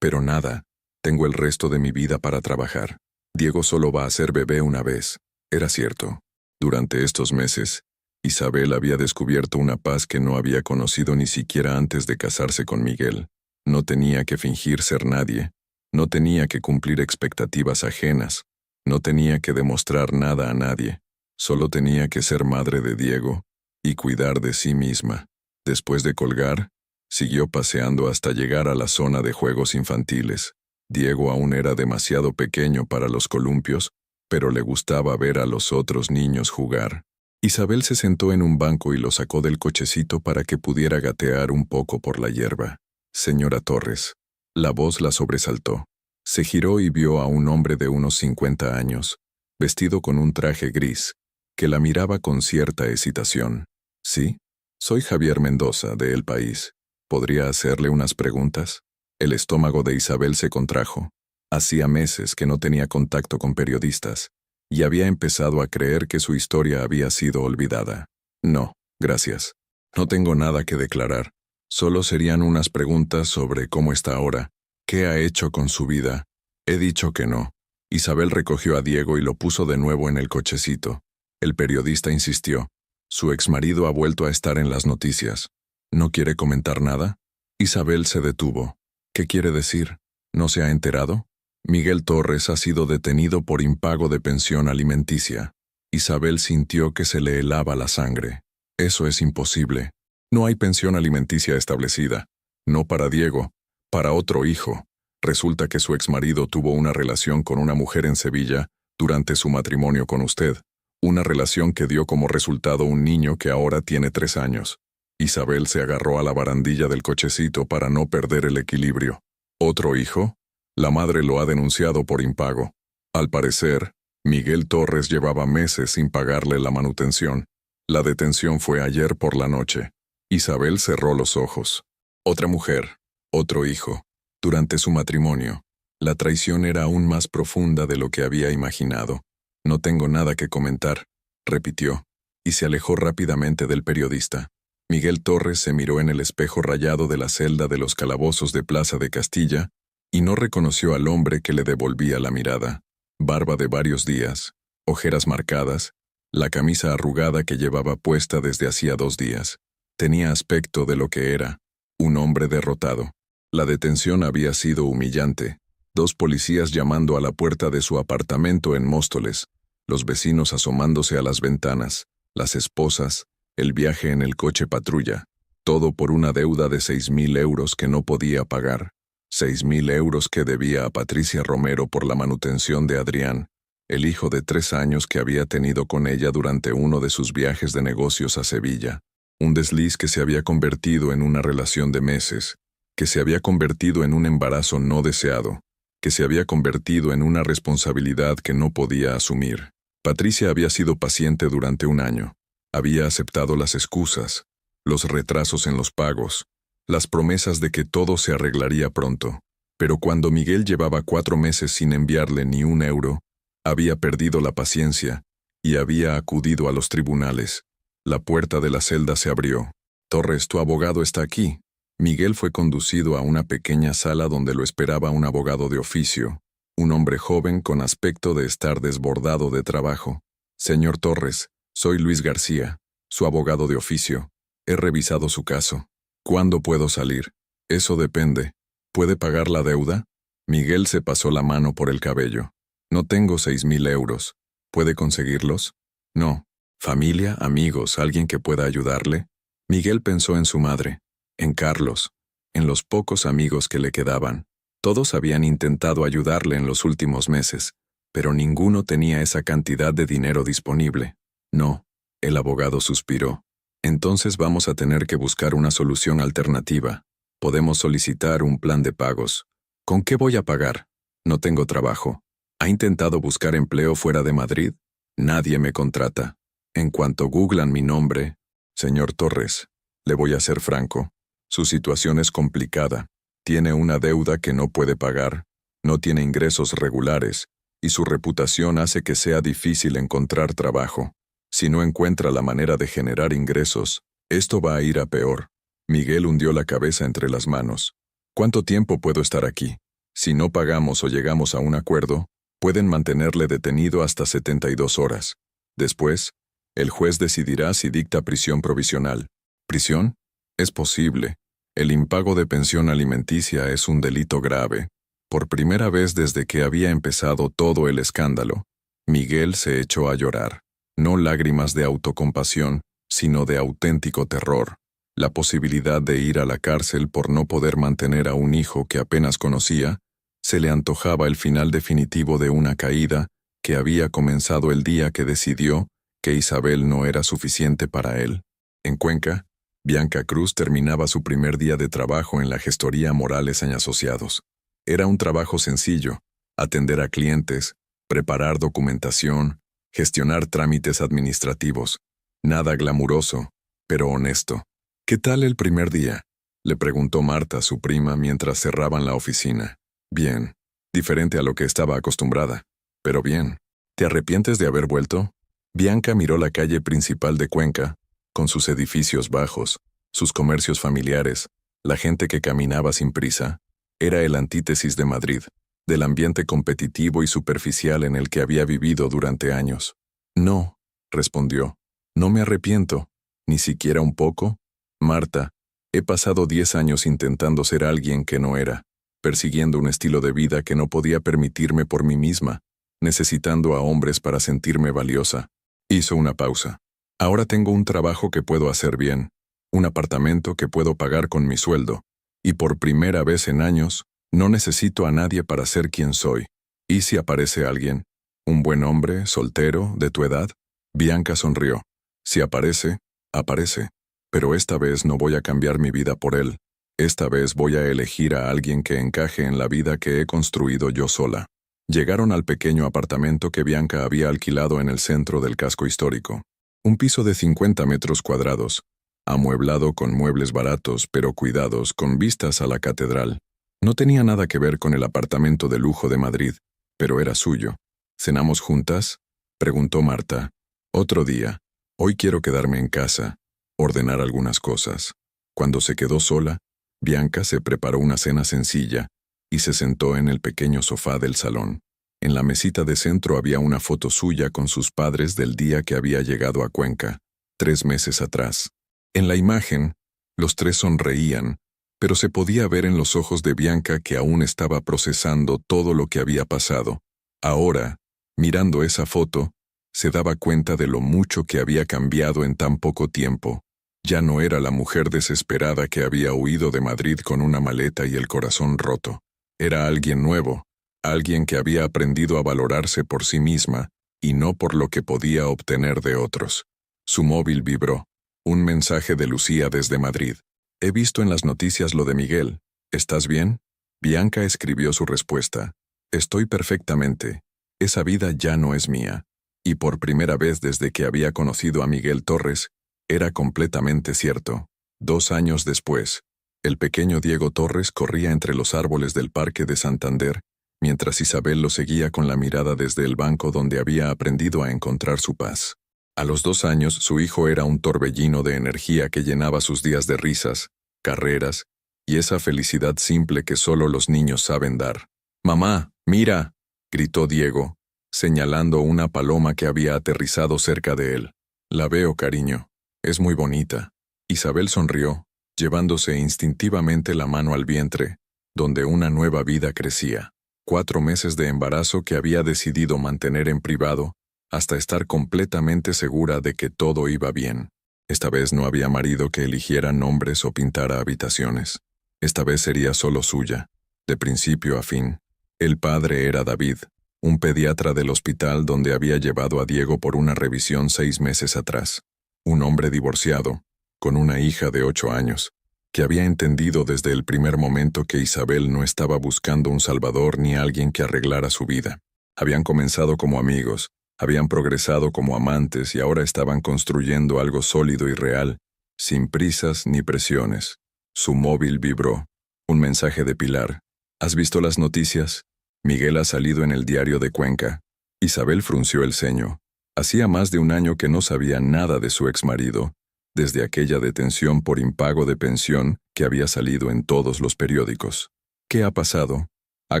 Speaker 1: nada. Tengo el resto de mi vida para trabajar. Diego solo va a ser bebé una vez». Era cierto. Durante estos meses, Isabel había descubierto una paz que no había conocido ni siquiera antes de casarse con Miguel. No tenía que fingir ser nadie. No tenía que cumplir expectativas ajenas. No tenía que demostrar nada a nadie. Solo tenía que ser madre de Diego y cuidar de sí misma. Después de colgar, siguió paseando hasta llegar a la zona de juegos infantiles. Diego aún era demasiado pequeño para los columpios, pero le gustaba ver a los otros niños jugar. Isabel se sentó en un banco y lo sacó del cochecito para que pudiera gatear un poco por la hierba. «Señora Torres». La voz la sobresaltó. Se giró y vio a un hombre de unos 50 años, vestido con un traje gris, que la miraba con cierta hesitación. «Sí, soy Javier Mendoza, de El País. ¿Podría hacerle unas preguntas?». El estómago de Isabel se contrajo. Hacía meses que no tenía contacto con periodistas, y había empezado a creer que su historia había sido olvidada. «No, gracias. No tengo nada que declarar. Solo serían unas preguntas sobre cómo está ahora. ¿Qué ha hecho con su vida?». «He dicho que no». Isabel recogió a Diego y lo puso de nuevo en el cochecito. El periodista insistió. «Su exmarido ha vuelto a estar en las noticias. ¿No quiere comentar nada?». Isabel se detuvo. «¿Qué quiere decir? ¿No se ha enterado?». «Miguel Torres ha sido detenido por impago de pensión alimenticia». Isabel sintió que se le helaba la sangre. «Eso es imposible. No hay pensión alimenticia establecida. No para Diego, para otro hijo. Resulta que su exmarido tuvo una relación con una mujer en Sevilla durante su matrimonio con usted. Una relación que dio como resultado un niño que ahora tiene 3 años. Isabel se agarró a la barandilla del cochecito para no perder el equilibrio. ¿Otro hijo? La madre lo ha denunciado por impago. Al parecer, Miguel Torres llevaba meses sin pagarle la manutención. La detención fue ayer por la noche. Isabel cerró los ojos. Otra mujer, otro hijo. Durante su matrimonio, la traición era aún más profunda de lo que había imaginado. «No tengo nada que comentar», repitió, y se alejó rápidamente del periodista. Miguel Torres se miró en el espejo rayado de la celda de los calabozos de Plaza de Castilla y no reconoció al hombre que le devolvía la mirada. Barba de varios días, ojeras marcadas, la camisa arrugada que llevaba puesta desde hacía 2 días. Tenía aspecto de lo que era, un hombre derrotado. La detención había sido humillante. 2 policías llamando a la puerta de su apartamento en Móstoles, los vecinos asomándose a las ventanas, las esposas, el viaje en el coche patrulla, todo por una deuda de 6.000 euros que no podía pagar. 6.000 euros que debía a Patricia Romero por la manutención de Adrián, el hijo de 3 años que había tenido con ella durante uno de sus viajes de negocios a Sevilla. Un desliz que se había convertido en una relación de meses, que se había convertido en un embarazo no deseado, que se había convertido en una responsabilidad que no podía asumir. Patricia había sido paciente durante 1 año. Había aceptado las excusas, los retrasos en los pagos, las promesas de que todo se arreglaría pronto. Pero cuando Miguel llevaba 4 meses sin enviarle ni 1 euro, había perdido la paciencia y había acudido a los tribunales. La puerta de la celda se abrió. «Torres, tu abogado está aquí». Miguel fue conducido a una pequeña sala donde lo esperaba un abogado de oficio, un hombre joven con aspecto de estar desbordado de trabajo. «Señor Torres, soy Luis García, su abogado de oficio. He revisado su caso. ¿Cuándo puedo salir?» «Eso depende. ¿Puede pagar la deuda?» Miguel se pasó la mano por el cabello. «No tengo 6.000 euros. ¿Puede conseguirlos?» «No. ¿Familia, amigos, alguien que pueda ayudarle?» Miguel pensó en su madre, en Carlos, en los pocos amigos que le quedaban. Todos habían intentado ayudarle en los últimos meses, pero ninguno tenía esa cantidad de dinero disponible. «No», el abogado suspiró. «Entonces vamos a tener que buscar una solución alternativa. Podemos solicitar un plan de pagos. ¿Con qué voy a pagar? No tengo trabajo. ¿Ha intentado buscar empleo fuera de Madrid? Nadie me contrata. En cuanto googlan mi nombre, señor Torres, le voy a ser franco. Su situación es complicada. Tiene una deuda que no puede pagar, no tiene ingresos regulares, y su reputación hace que sea difícil encontrar trabajo. Si no encuentra la manera de generar ingresos, esto va a ir a peor». Miguel hundió la cabeza entre las manos. «¿Cuánto tiempo puedo estar aquí? Si no pagamos o llegamos a un acuerdo, pueden mantenerle detenido hasta 72 horas. Después, el juez decidirá si dicta prisión provisional». «¿Prisión? Es posible. El impago de pensión alimenticia es un delito grave». Por primera vez desde que había empezado todo el escándalo, Miguel se echó a llorar. No lágrimas de autocompasión, sino de auténtico terror. La posibilidad de ir a la cárcel por no poder mantener a un hijo que apenas conocía, se le antojaba el final definitivo de una caída que había comenzado el día que decidió que Isabel no era suficiente para él. En Cuenca, Bianca Cruz terminaba su primer día de trabajo en la gestoría Morales & Asociados. Era un trabajo sencillo: atender a clientes, preparar documentación, gestionar trámites administrativos. Nada glamuroso, pero honesto. «¿Qué tal el primer día?», le preguntó Marta, su prima, mientras cerraban la oficina. «Bien. Diferente a lo que estaba acostumbrada, pero bien». «¿Te arrepientes de haber vuelto?». Bianca miró la calle principal de Cuenca, con sus edificios bajos, sus comercios familiares, la gente que caminaba sin prisa. Era el antítesis de Madrid, del ambiente competitivo y superficial en el que había vivido durante años. «No», respondió. «No me arrepiento, ni siquiera un poco. Marta, he pasado 10 años intentando ser alguien que no era, persiguiendo un estilo de vida que no podía permitirme por mí misma, necesitando a hombres para sentirme valiosa». Hizo una pausa. «Ahora tengo un trabajo que puedo hacer bien, un apartamento que puedo pagar con mi sueldo, y por primera vez en años, no necesito a nadie para ser quien soy. ¿Y si aparece alguien? ¿Un buen hombre, soltero, de tu edad?». Bianca sonrió. «Si aparece, aparece. Pero esta vez no voy a cambiar mi vida por él. Esta vez voy a elegir a alguien que encaje en la vida que he construido yo sola». Llegaron al pequeño apartamento que Bianca había alquilado en el centro del casco histórico. Un piso de 50 metros cuadrados, amueblado con muebles baratos pero cuidados, con vistas a la catedral. No tenía nada que ver con el apartamento de lujo de Madrid, pero era suyo. «¿Cenamos juntas?», preguntó Marta. «Otro día. Hoy quiero quedarme en casa, ordenar algunas cosas». Cuando se quedó sola, Bianca se preparó una cena sencilla y se sentó en el pequeño sofá del salón. En la mesita de centro había una foto suya con sus padres del día que había llegado a Cuenca, 3 meses atrás. En la imagen, los 3 sonreían, pero se podía ver en los ojos de Bianca que aún estaba procesando todo lo que había pasado. Ahora, mirando esa foto, se daba cuenta de lo mucho que había cambiado en tan poco tiempo. Ya no era la mujer desesperada que había huido de Madrid con una maleta y el corazón roto. Era alguien nuevo, alguien que había aprendido a valorarse por sí misma y no por lo que podía obtener de otros. Su móvil vibró. Un mensaje de Lucía desde Madrid. He visto en las noticias lo de Miguel. ¿Estás bien? Bianca escribió su respuesta. Estoy perfectamente. Esa vida ya no es mía. Y por primera vez desde que había conocido a Miguel Torres, era completamente cierto. 2 años después, el pequeño Diego Torres corría entre los árboles del Parque de Santander, mientras Isabel lo seguía con la mirada desde el banco donde había aprendido a encontrar su paz. A los 2 años, su hijo era un torbellino de energía que llenaba sus días de risas, carreras y esa felicidad simple que solo los niños saben dar. «Mamá, mira», gritó Diego, señalando una paloma que había aterrizado cerca de él. «La veo, cariño. Es muy bonita». Isabel sonrió, llevándose instintivamente la mano al vientre, donde una nueva vida crecía. 4 meses de embarazo que había decidido mantener en privado, hasta estar completamente segura de que todo iba bien. Esta vez no había marido que eligiera nombres o pintara habitaciones. Esta vez sería solo suya, de principio a fin. El padre era David, un pediatra del hospital donde había llevado a Diego por una revisión 6 meses atrás. Un hombre divorciado, con una hija de 8 años, que había entendido desde el primer momento que Isabel no estaba buscando un salvador ni alguien que arreglara su vida. Habían comenzado como amigos, habían progresado como amantes y ahora estaban construyendo algo sólido y real, sin prisas ni presiones. Su móvil vibró. Un mensaje de Pilar. ¿Has visto las noticias? Miguel ha salido en el diario de Cuenca. Isabel frunció el ceño. Hacía más de 1 año que no sabía nada de su exmarido, desde aquella detención por impago de pensión que había salido en todos los periódicos. ¿Qué ha pasado? Ha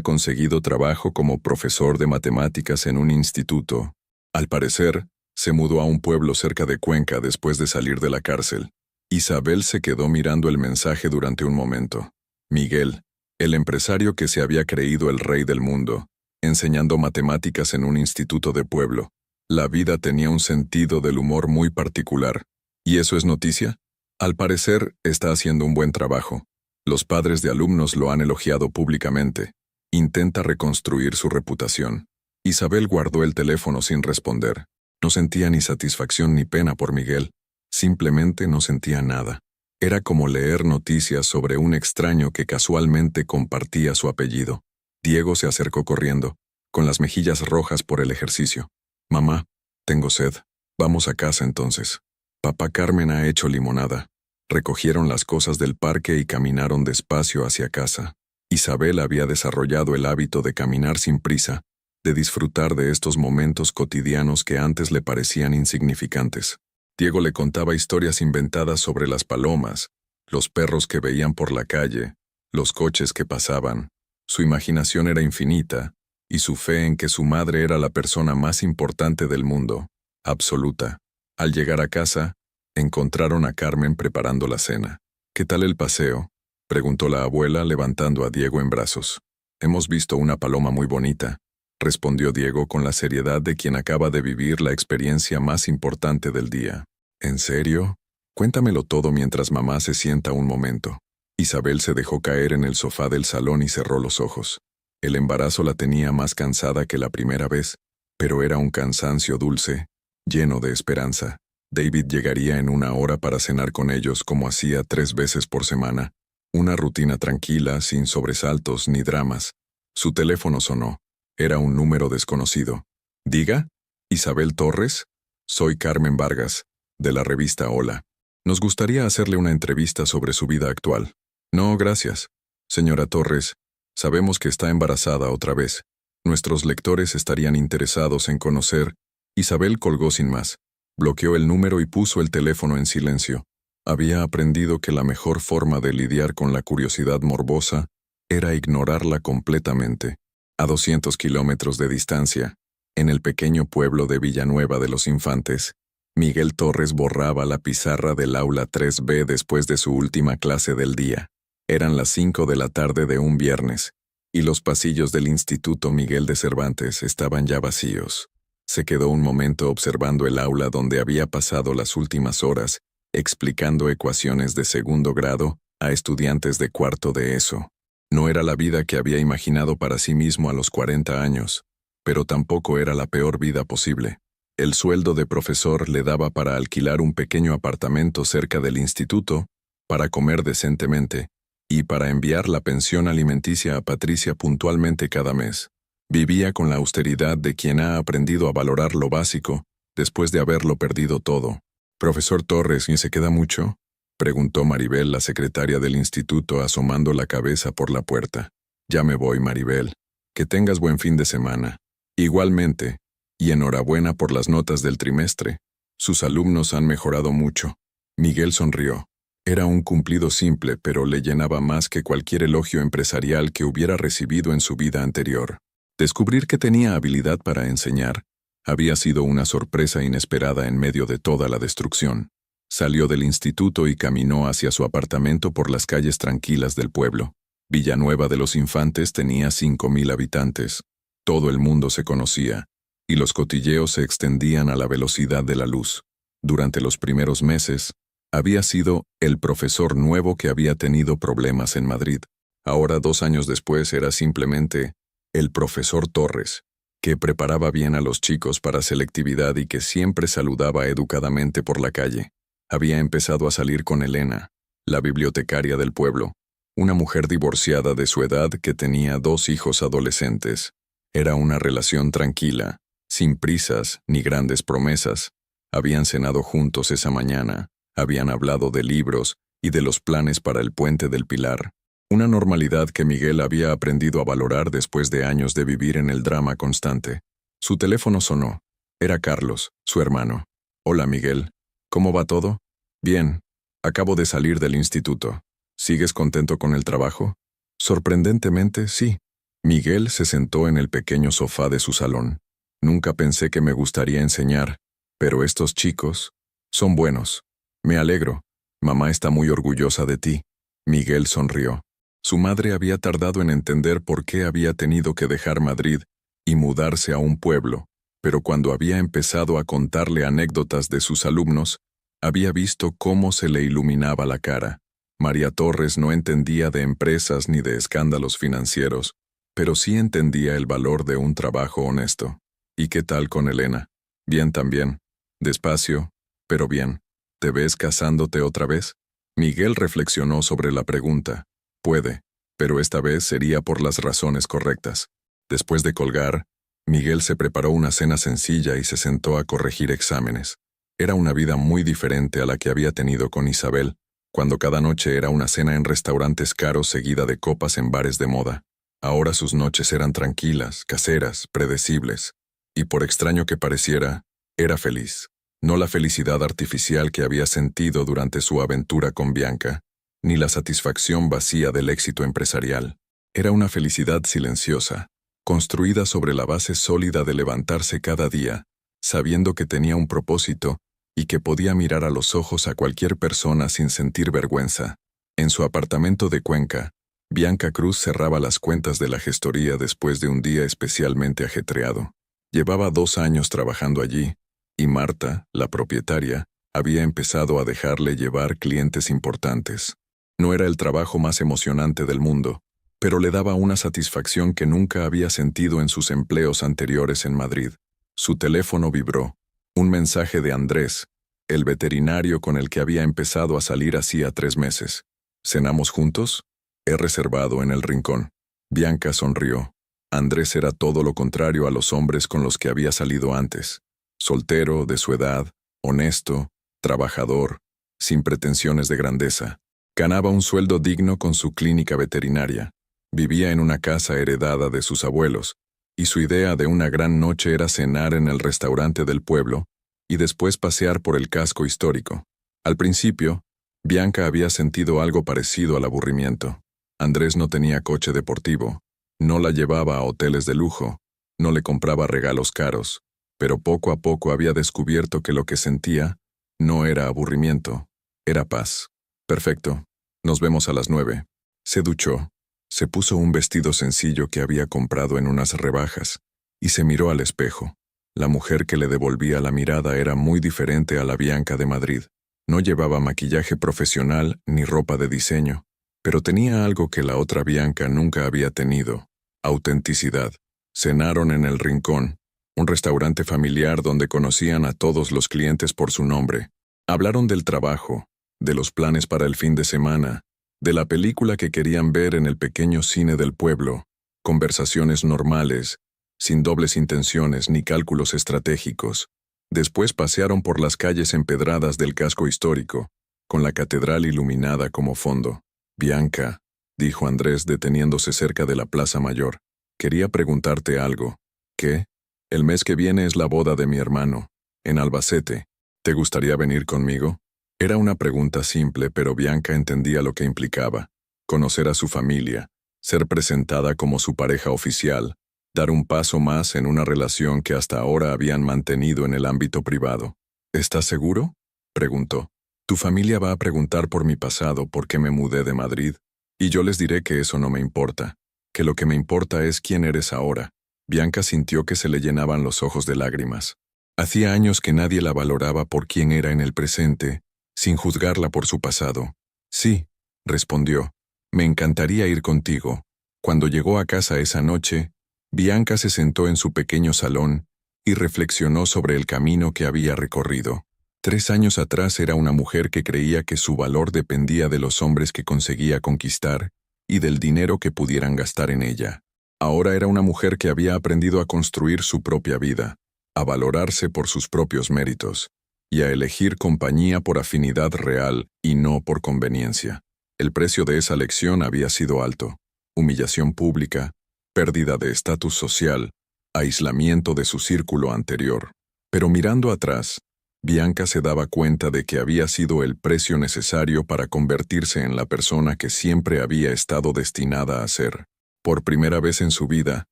Speaker 1: conseguido trabajo como profesor de matemáticas en un instituto. Al parecer, se mudó a un pueblo cerca de Cuenca después de salir de la cárcel. Isabel se quedó mirando el mensaje durante un momento. Miguel, el empresario que se había creído el rey del mundo, enseñando matemáticas en un instituto de pueblo. La vida tenía un sentido del humor muy particular. ¿Y eso es noticia? Al parecer, está haciendo un buen trabajo. Los padres de alumnos lo han elogiado públicamente. Intenta reconstruir su reputación. Isabel guardó el teléfono sin responder. No sentía ni satisfacción ni pena por Miguel. Simplemente no sentía nada. Era como leer noticias sobre un extraño que casualmente compartía su apellido. Diego se acercó corriendo, con las mejillas rojas por el ejercicio. «Mamá, tengo sed. Vamos a casa entonces. Papá Carmen ha hecho limonada». Recogieron las cosas del parque y caminaron despacio hacia casa. Isabel había desarrollado el hábito de caminar sin prisa, de disfrutar de estos momentos cotidianos que antes le parecían insignificantes. Diego le contaba historias inventadas sobre las palomas, los perros que veían por la calle, los coches que pasaban. Su imaginación era infinita, y su fe en que su madre era la persona más importante del mundo, absoluta. Al llegar a casa, encontraron a Carmen preparando la cena. «¿Qué tal el paseo?», preguntó la abuela levantando a Diego en brazos. «Hemos visto una paloma muy bonita», respondió Diego con la seriedad de quien acaba de vivir la experiencia más importante del día. «¿En serio? Cuéntamelo todo mientras mamá se sienta un momento». Isabel se dejó caer en el sofá del salón y cerró los ojos. El embarazo la tenía más cansada que la primera vez, pero era un cansancio dulce, lleno de esperanza. David llegaría en 1 hora para cenar con ellos como hacía 3 veces por semana. Una rutina tranquila, sin sobresaltos ni dramas. Su teléfono sonó. Era un número desconocido. «¿Diga? ¿Isabel Torres? Soy Carmen Vargas, de la revista Hola. Nos gustaría hacerle una entrevista sobre su vida actual». «No, gracias. Señora Torres, sabemos que está embarazada otra vez. Nuestros lectores estarían interesados en conocer». Isabel colgó sin más. Bloqueó el número y puso el teléfono en silencio. Había aprendido que la mejor forma de lidiar con la curiosidad morbosa era ignorarla completamente. A 200 kilómetros de distancia, en el pequeño pueblo de Villanueva de los Infantes, Miguel Torres borraba la pizarra del aula 3B después de su última clase del día. Eran las 5 de la tarde de un viernes, y los pasillos del Instituto Miguel de Cervantes estaban ya vacíos. Se quedó un momento observando el aula donde había pasado las últimas horas, explicando ecuaciones de 2º grado a estudiantes de 4º de ESO. No era la vida que había imaginado para sí mismo a los 40 años, pero tampoco era la peor vida posible. El sueldo de profesor le daba para alquilar un pequeño apartamento cerca del instituto, para comer decentemente, y para enviar la pensión alimenticia a Patricia puntualmente cada mes. Vivía con la austeridad de quien ha aprendido a valorar lo básico, después de haberlo perdido todo. «Profesor Torres, ¿y se queda mucho?», preguntó Maribel, la secretaria del instituto, asomando la cabeza por la puerta. «Ya me voy, Maribel. Que tengas buen fin de semana». «Igualmente, y enhorabuena por las notas del trimestre. Sus alumnos han mejorado mucho». Miguel sonrió. Era un cumplido simple, pero le llenaba más que cualquier elogio empresarial que hubiera recibido en su vida anterior. Descubrir que tenía habilidad para enseñar había sido una sorpresa inesperada en medio de toda la destrucción. Salió del instituto y caminó hacia su apartamento por las calles tranquilas del pueblo. Villanueva de los Infantes tenía 5.000 habitantes. Todo el mundo se conocía, y los cotilleos se extendían a la velocidad de la luz. Durante los primeros meses, había sido el profesor nuevo que había tenido problemas en Madrid. Ahora, 2 años después, era simplemente el profesor Torres, que preparaba bien a los chicos para selectividad y que siempre saludaba educadamente por la calle. Había empezado a salir con Elena, la bibliotecaria del pueblo, una mujer divorciada de su edad que tenía 2 hijos adolescentes. Era una relación tranquila, sin prisas ni grandes promesas. Habían cenado juntos esa mañana, habían hablado de libros y de los planes para el Puente del Pilar. Una normalidad que Miguel había aprendido a valorar después de años de vivir en el drama constante. Su teléfono sonó. Era Carlos, su hermano. «Hola, Miguel. ¿Cómo va todo?» «Bien. Acabo de salir del instituto. ¿Sigues contento con el trabajo?» «Sorprendentemente, sí». Miguel se sentó en el pequeño sofá de su salón. «Nunca pensé que me gustaría enseñar, pero estos chicos son buenos. Me alegro. Mamá está muy orgullosa de ti». Miguel sonrió. Su madre había tardado en entender por qué había tenido que dejar Madrid y mudarse a un pueblo, pero cuando había empezado a contarle anécdotas de sus alumnos, había visto cómo se le iluminaba la cara. María Torres no entendía de empresas ni de escándalos financieros, pero sí entendía el valor de un trabajo honesto. «¿Y qué tal con Elena?» «Bien también. Despacio, pero bien. ¿Te ves casándote otra vez?» Miguel reflexionó sobre la pregunta. Puede, pero esta vez sería por las razones correctas. Después de colgar, Miguel se preparó una cena sencilla y se sentó a corregir exámenes. Era una vida muy diferente a la que había tenido con Isabel, cuando cada noche era una cena en restaurantes caros seguida de copas en bares de moda. Ahora sus noches eran tranquilas, caseras, predecibles, y por extraño que pareciera, era feliz. No la felicidad artificial que había sentido durante su aventura con Bianca, ni la satisfacción vacía del éxito empresarial. Era una felicidad silenciosa, construida sobre la base sólida de levantarse cada día, sabiendo que tenía un propósito y que podía mirar a los ojos a cualquier persona sin sentir vergüenza. En su apartamento de Cuenca, Bianca Cruz cerraba las cuentas de la gestoría después de un día especialmente ajetreado. Llevaba 2 años trabajando allí, y Marta, la propietaria, había empezado a dejarle llevar clientes importantes. No era el trabajo más emocionante del mundo, pero le daba una satisfacción que nunca había sentido en sus empleos anteriores en Madrid. Su teléfono vibró. Un mensaje de Andrés, el veterinario con el que había empezado a salir hacía 3 meses. «¿Cenamos juntos?» «He reservado en el rincón». Bianca sonrió. Andrés era todo lo contrario a los hombres con los que había salido antes. Soltero, de su edad, honesto, trabajador, sin pretensiones de grandeza. Ganaba un sueldo digno con su clínica veterinaria. Vivía en una casa heredada de sus abuelos, y su idea de una gran noche era cenar en el restaurante del pueblo y después pasear por el casco histórico. Al principio, Bianca había sentido algo parecido al aburrimiento. Andrés no tenía coche deportivo, no la llevaba a hoteles de lujo, no le compraba regalos caros, pero poco a poco había descubierto que lo que sentía no era aburrimiento, era paz. «Perfecto. Nos vemos a las 9». Se duchó, se puso un vestido sencillo que había comprado en unas rebajas, y se miró al espejo. La mujer que le devolvía la mirada era muy diferente a la Bianca de Madrid. No llevaba maquillaje profesional ni ropa de diseño, pero tenía algo que la otra Bianca nunca había tenido: autenticidad. Cenaron en El Rincón, un restaurante familiar donde conocían a todos los clientes por su nombre. Hablaron del trabajo, de los planes para el fin de semana, de la película que querían ver en el pequeño cine del pueblo. Conversaciones normales, sin dobles intenciones ni cálculos estratégicos. Después pasearon por las calles empedradas del casco histórico, con la catedral iluminada como fondo. «Bianca», dijo Andrés deteniéndose cerca de la Plaza Mayor, «quería preguntarte algo». «¿Qué?» «El mes que viene es la boda de mi hermano, en Albacete. ¿Te gustaría venir conmigo?» Era una pregunta simple, pero Bianca entendía lo que implicaba: conocer a su familia, ser presentada como su pareja oficial, dar un paso más en una relación que hasta ahora habían mantenido en el ámbito privado. «¿Estás seguro?», preguntó. «Tu familia va a preguntar por mi pasado, por qué me mudé de Madrid, y yo les diré que eso no me importa, que lo que me importa es quién eres ahora». Bianca sintió que se le llenaban los ojos de lágrimas. Hacía años que nadie la valoraba por quién era en el presente, sin juzgarla por su pasado. «Sí», respondió, «me encantaría ir contigo». Cuando llegó a casa esa noche, Bianca se sentó en su pequeño salón y reflexionó sobre el camino que había recorrido. 3 años atrás era una mujer que creía que su valor dependía de los hombres que conseguía conquistar y del dinero que pudieran gastar en ella. Ahora era una mujer que había aprendido a construir su propia vida, a valorarse por sus propios méritos, y a elegir compañía por afinidad real y no por conveniencia. El precio de esa lección había sido alto: humillación pública, pérdida de estatus social, aislamiento de su círculo anterior. Pero mirando atrás, Bianca se daba cuenta de que había sido el precio necesario para convertirse en la persona que siempre había estado destinada a ser. Por primera vez en su vida,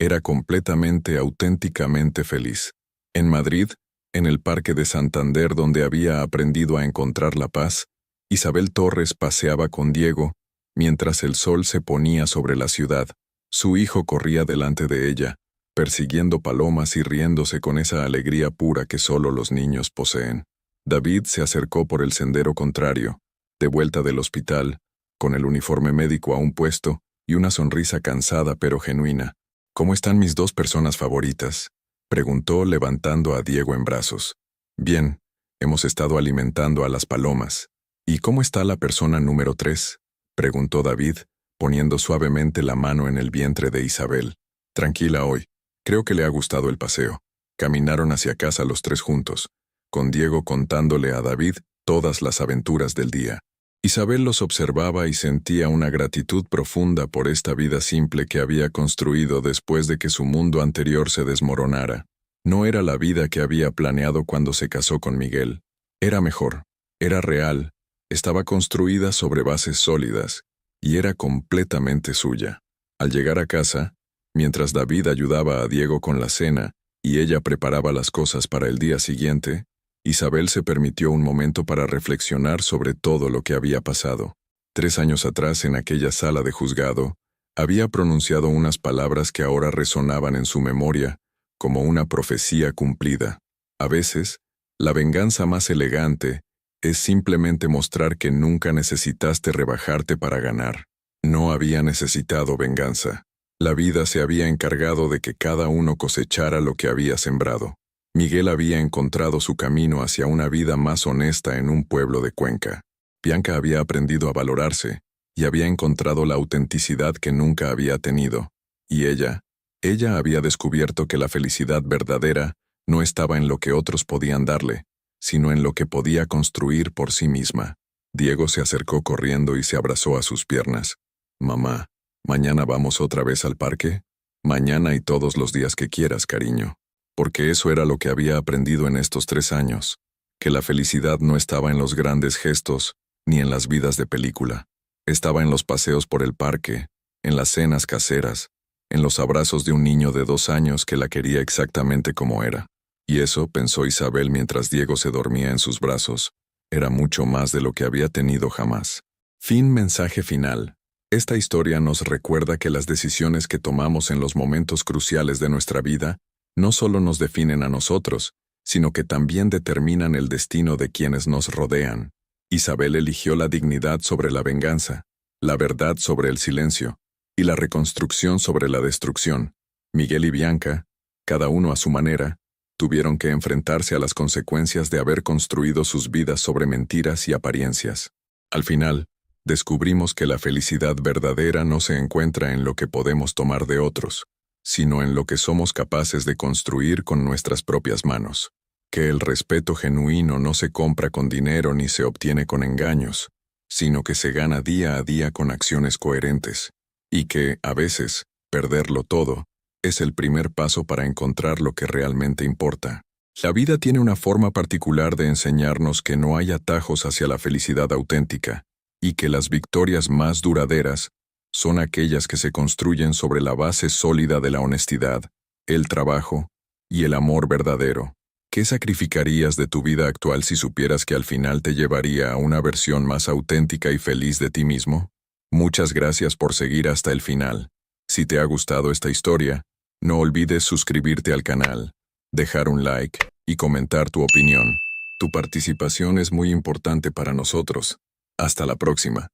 Speaker 1: era completamente, auténticamente feliz. En Madrid, en el Parque de Santander, donde había aprendido a encontrar la paz, Isabel Torres paseaba con Diego, mientras el sol se ponía sobre la ciudad. Su hijo corría delante de ella, persiguiendo palomas y riéndose con esa alegría pura que solo los niños poseen. David se acercó por el sendero contrario, de vuelta del hospital, con el uniforme médico aún puesto y una sonrisa cansada pero genuina. «¿Cómo están mis 2 personas favoritas?», preguntó levantando a Diego en brazos. «Bien, hemos estado alimentando a las palomas». «¿Y cómo está la persona número 3?», preguntó David, poniendo suavemente la mano en el vientre de Isabel. «Tranquila hoy. Creo que le ha gustado el paseo». Caminaron hacia casa los 3 juntos, con Diego contándole a David todas las aventuras del día. Isabel los observaba y sentía una gratitud profunda por esta vida simple que había construido después de que su mundo anterior se desmoronara. No era la vida que había planeado cuando se casó con Miguel. Era mejor, era real, estaba construida sobre bases sólidas, y era completamente suya. Al llegar a casa, mientras David ayudaba a Diego con la cena y ella preparaba las cosas para el día siguiente, Isabel se permitió un momento para reflexionar sobre todo lo que había pasado. 3 años atrás, en aquella sala de juzgado, había pronunciado unas palabras que ahora resonaban en su memoria como una profecía cumplida. A veces, la venganza más elegante es simplemente mostrar que nunca necesitaste rebajarte para ganar. No había necesitado venganza. La vida se había encargado de que cada uno cosechara lo que había sembrado. Miguel había encontrado su camino hacia una vida más honesta en un pueblo de Cuenca. Bianca había aprendido a valorarse y había encontrado la autenticidad que nunca había tenido. Y ella había descubierto que la felicidad verdadera no estaba en lo que otros podían darle, sino en lo que podía construir por sí misma. Diego se acercó corriendo y se abrazó a sus piernas. «Mamá, ¿mañana vamos otra vez al parque?». «Mañana y todos los días que quieras, cariño». Porque eso era lo que había aprendido en estos 3 años, que la felicidad no estaba en los grandes gestos ni en las vidas de película. Estaba en los paseos por el parque, en las cenas caseras, en los abrazos de un niño de 2 años que la quería exactamente como era. Y eso, pensó Isabel mientras Diego se dormía en sus brazos, era mucho más de lo que había tenido jamás. Mensaje final. Esta historia nos recuerda que las decisiones que tomamos en los momentos cruciales de nuestra vida no solo nos definen a nosotros, sino que también determinan el destino de quienes nos rodean. Isabel eligió la dignidad sobre la venganza, la verdad sobre el silencio y la reconstrucción sobre la destrucción. Miguel y Bianca, cada uno a su manera, tuvieron que enfrentarse a las consecuencias de haber construido sus vidas sobre mentiras y apariencias. Al final, descubrimos que la felicidad verdadera no se encuentra en lo que podemos tomar de otros, sino en lo que somos capaces de construir con nuestras propias manos. Que el respeto genuino no se compra con dinero ni se obtiene con engaños, sino que se gana día a día con acciones coherentes, y que, a veces, perderlo todo, es el primer paso para encontrar lo que realmente importa. La vida tiene una forma particular de enseñarnos que no hay atajos hacia la felicidad auténtica, y que las victorias más duraderas son aquellas que se construyen sobre la base sólida de la honestidad, el trabajo y el amor verdadero. ¿Qué sacrificarías de tu vida actual si supieras que al final te llevaría a una versión más auténtica y feliz de ti mismo? Muchas gracias por seguir hasta el final. Si te ha gustado esta historia, no olvides suscribirte al canal, dejar un like y comentar tu opinión. Tu participación es muy importante para nosotros. Hasta la próxima.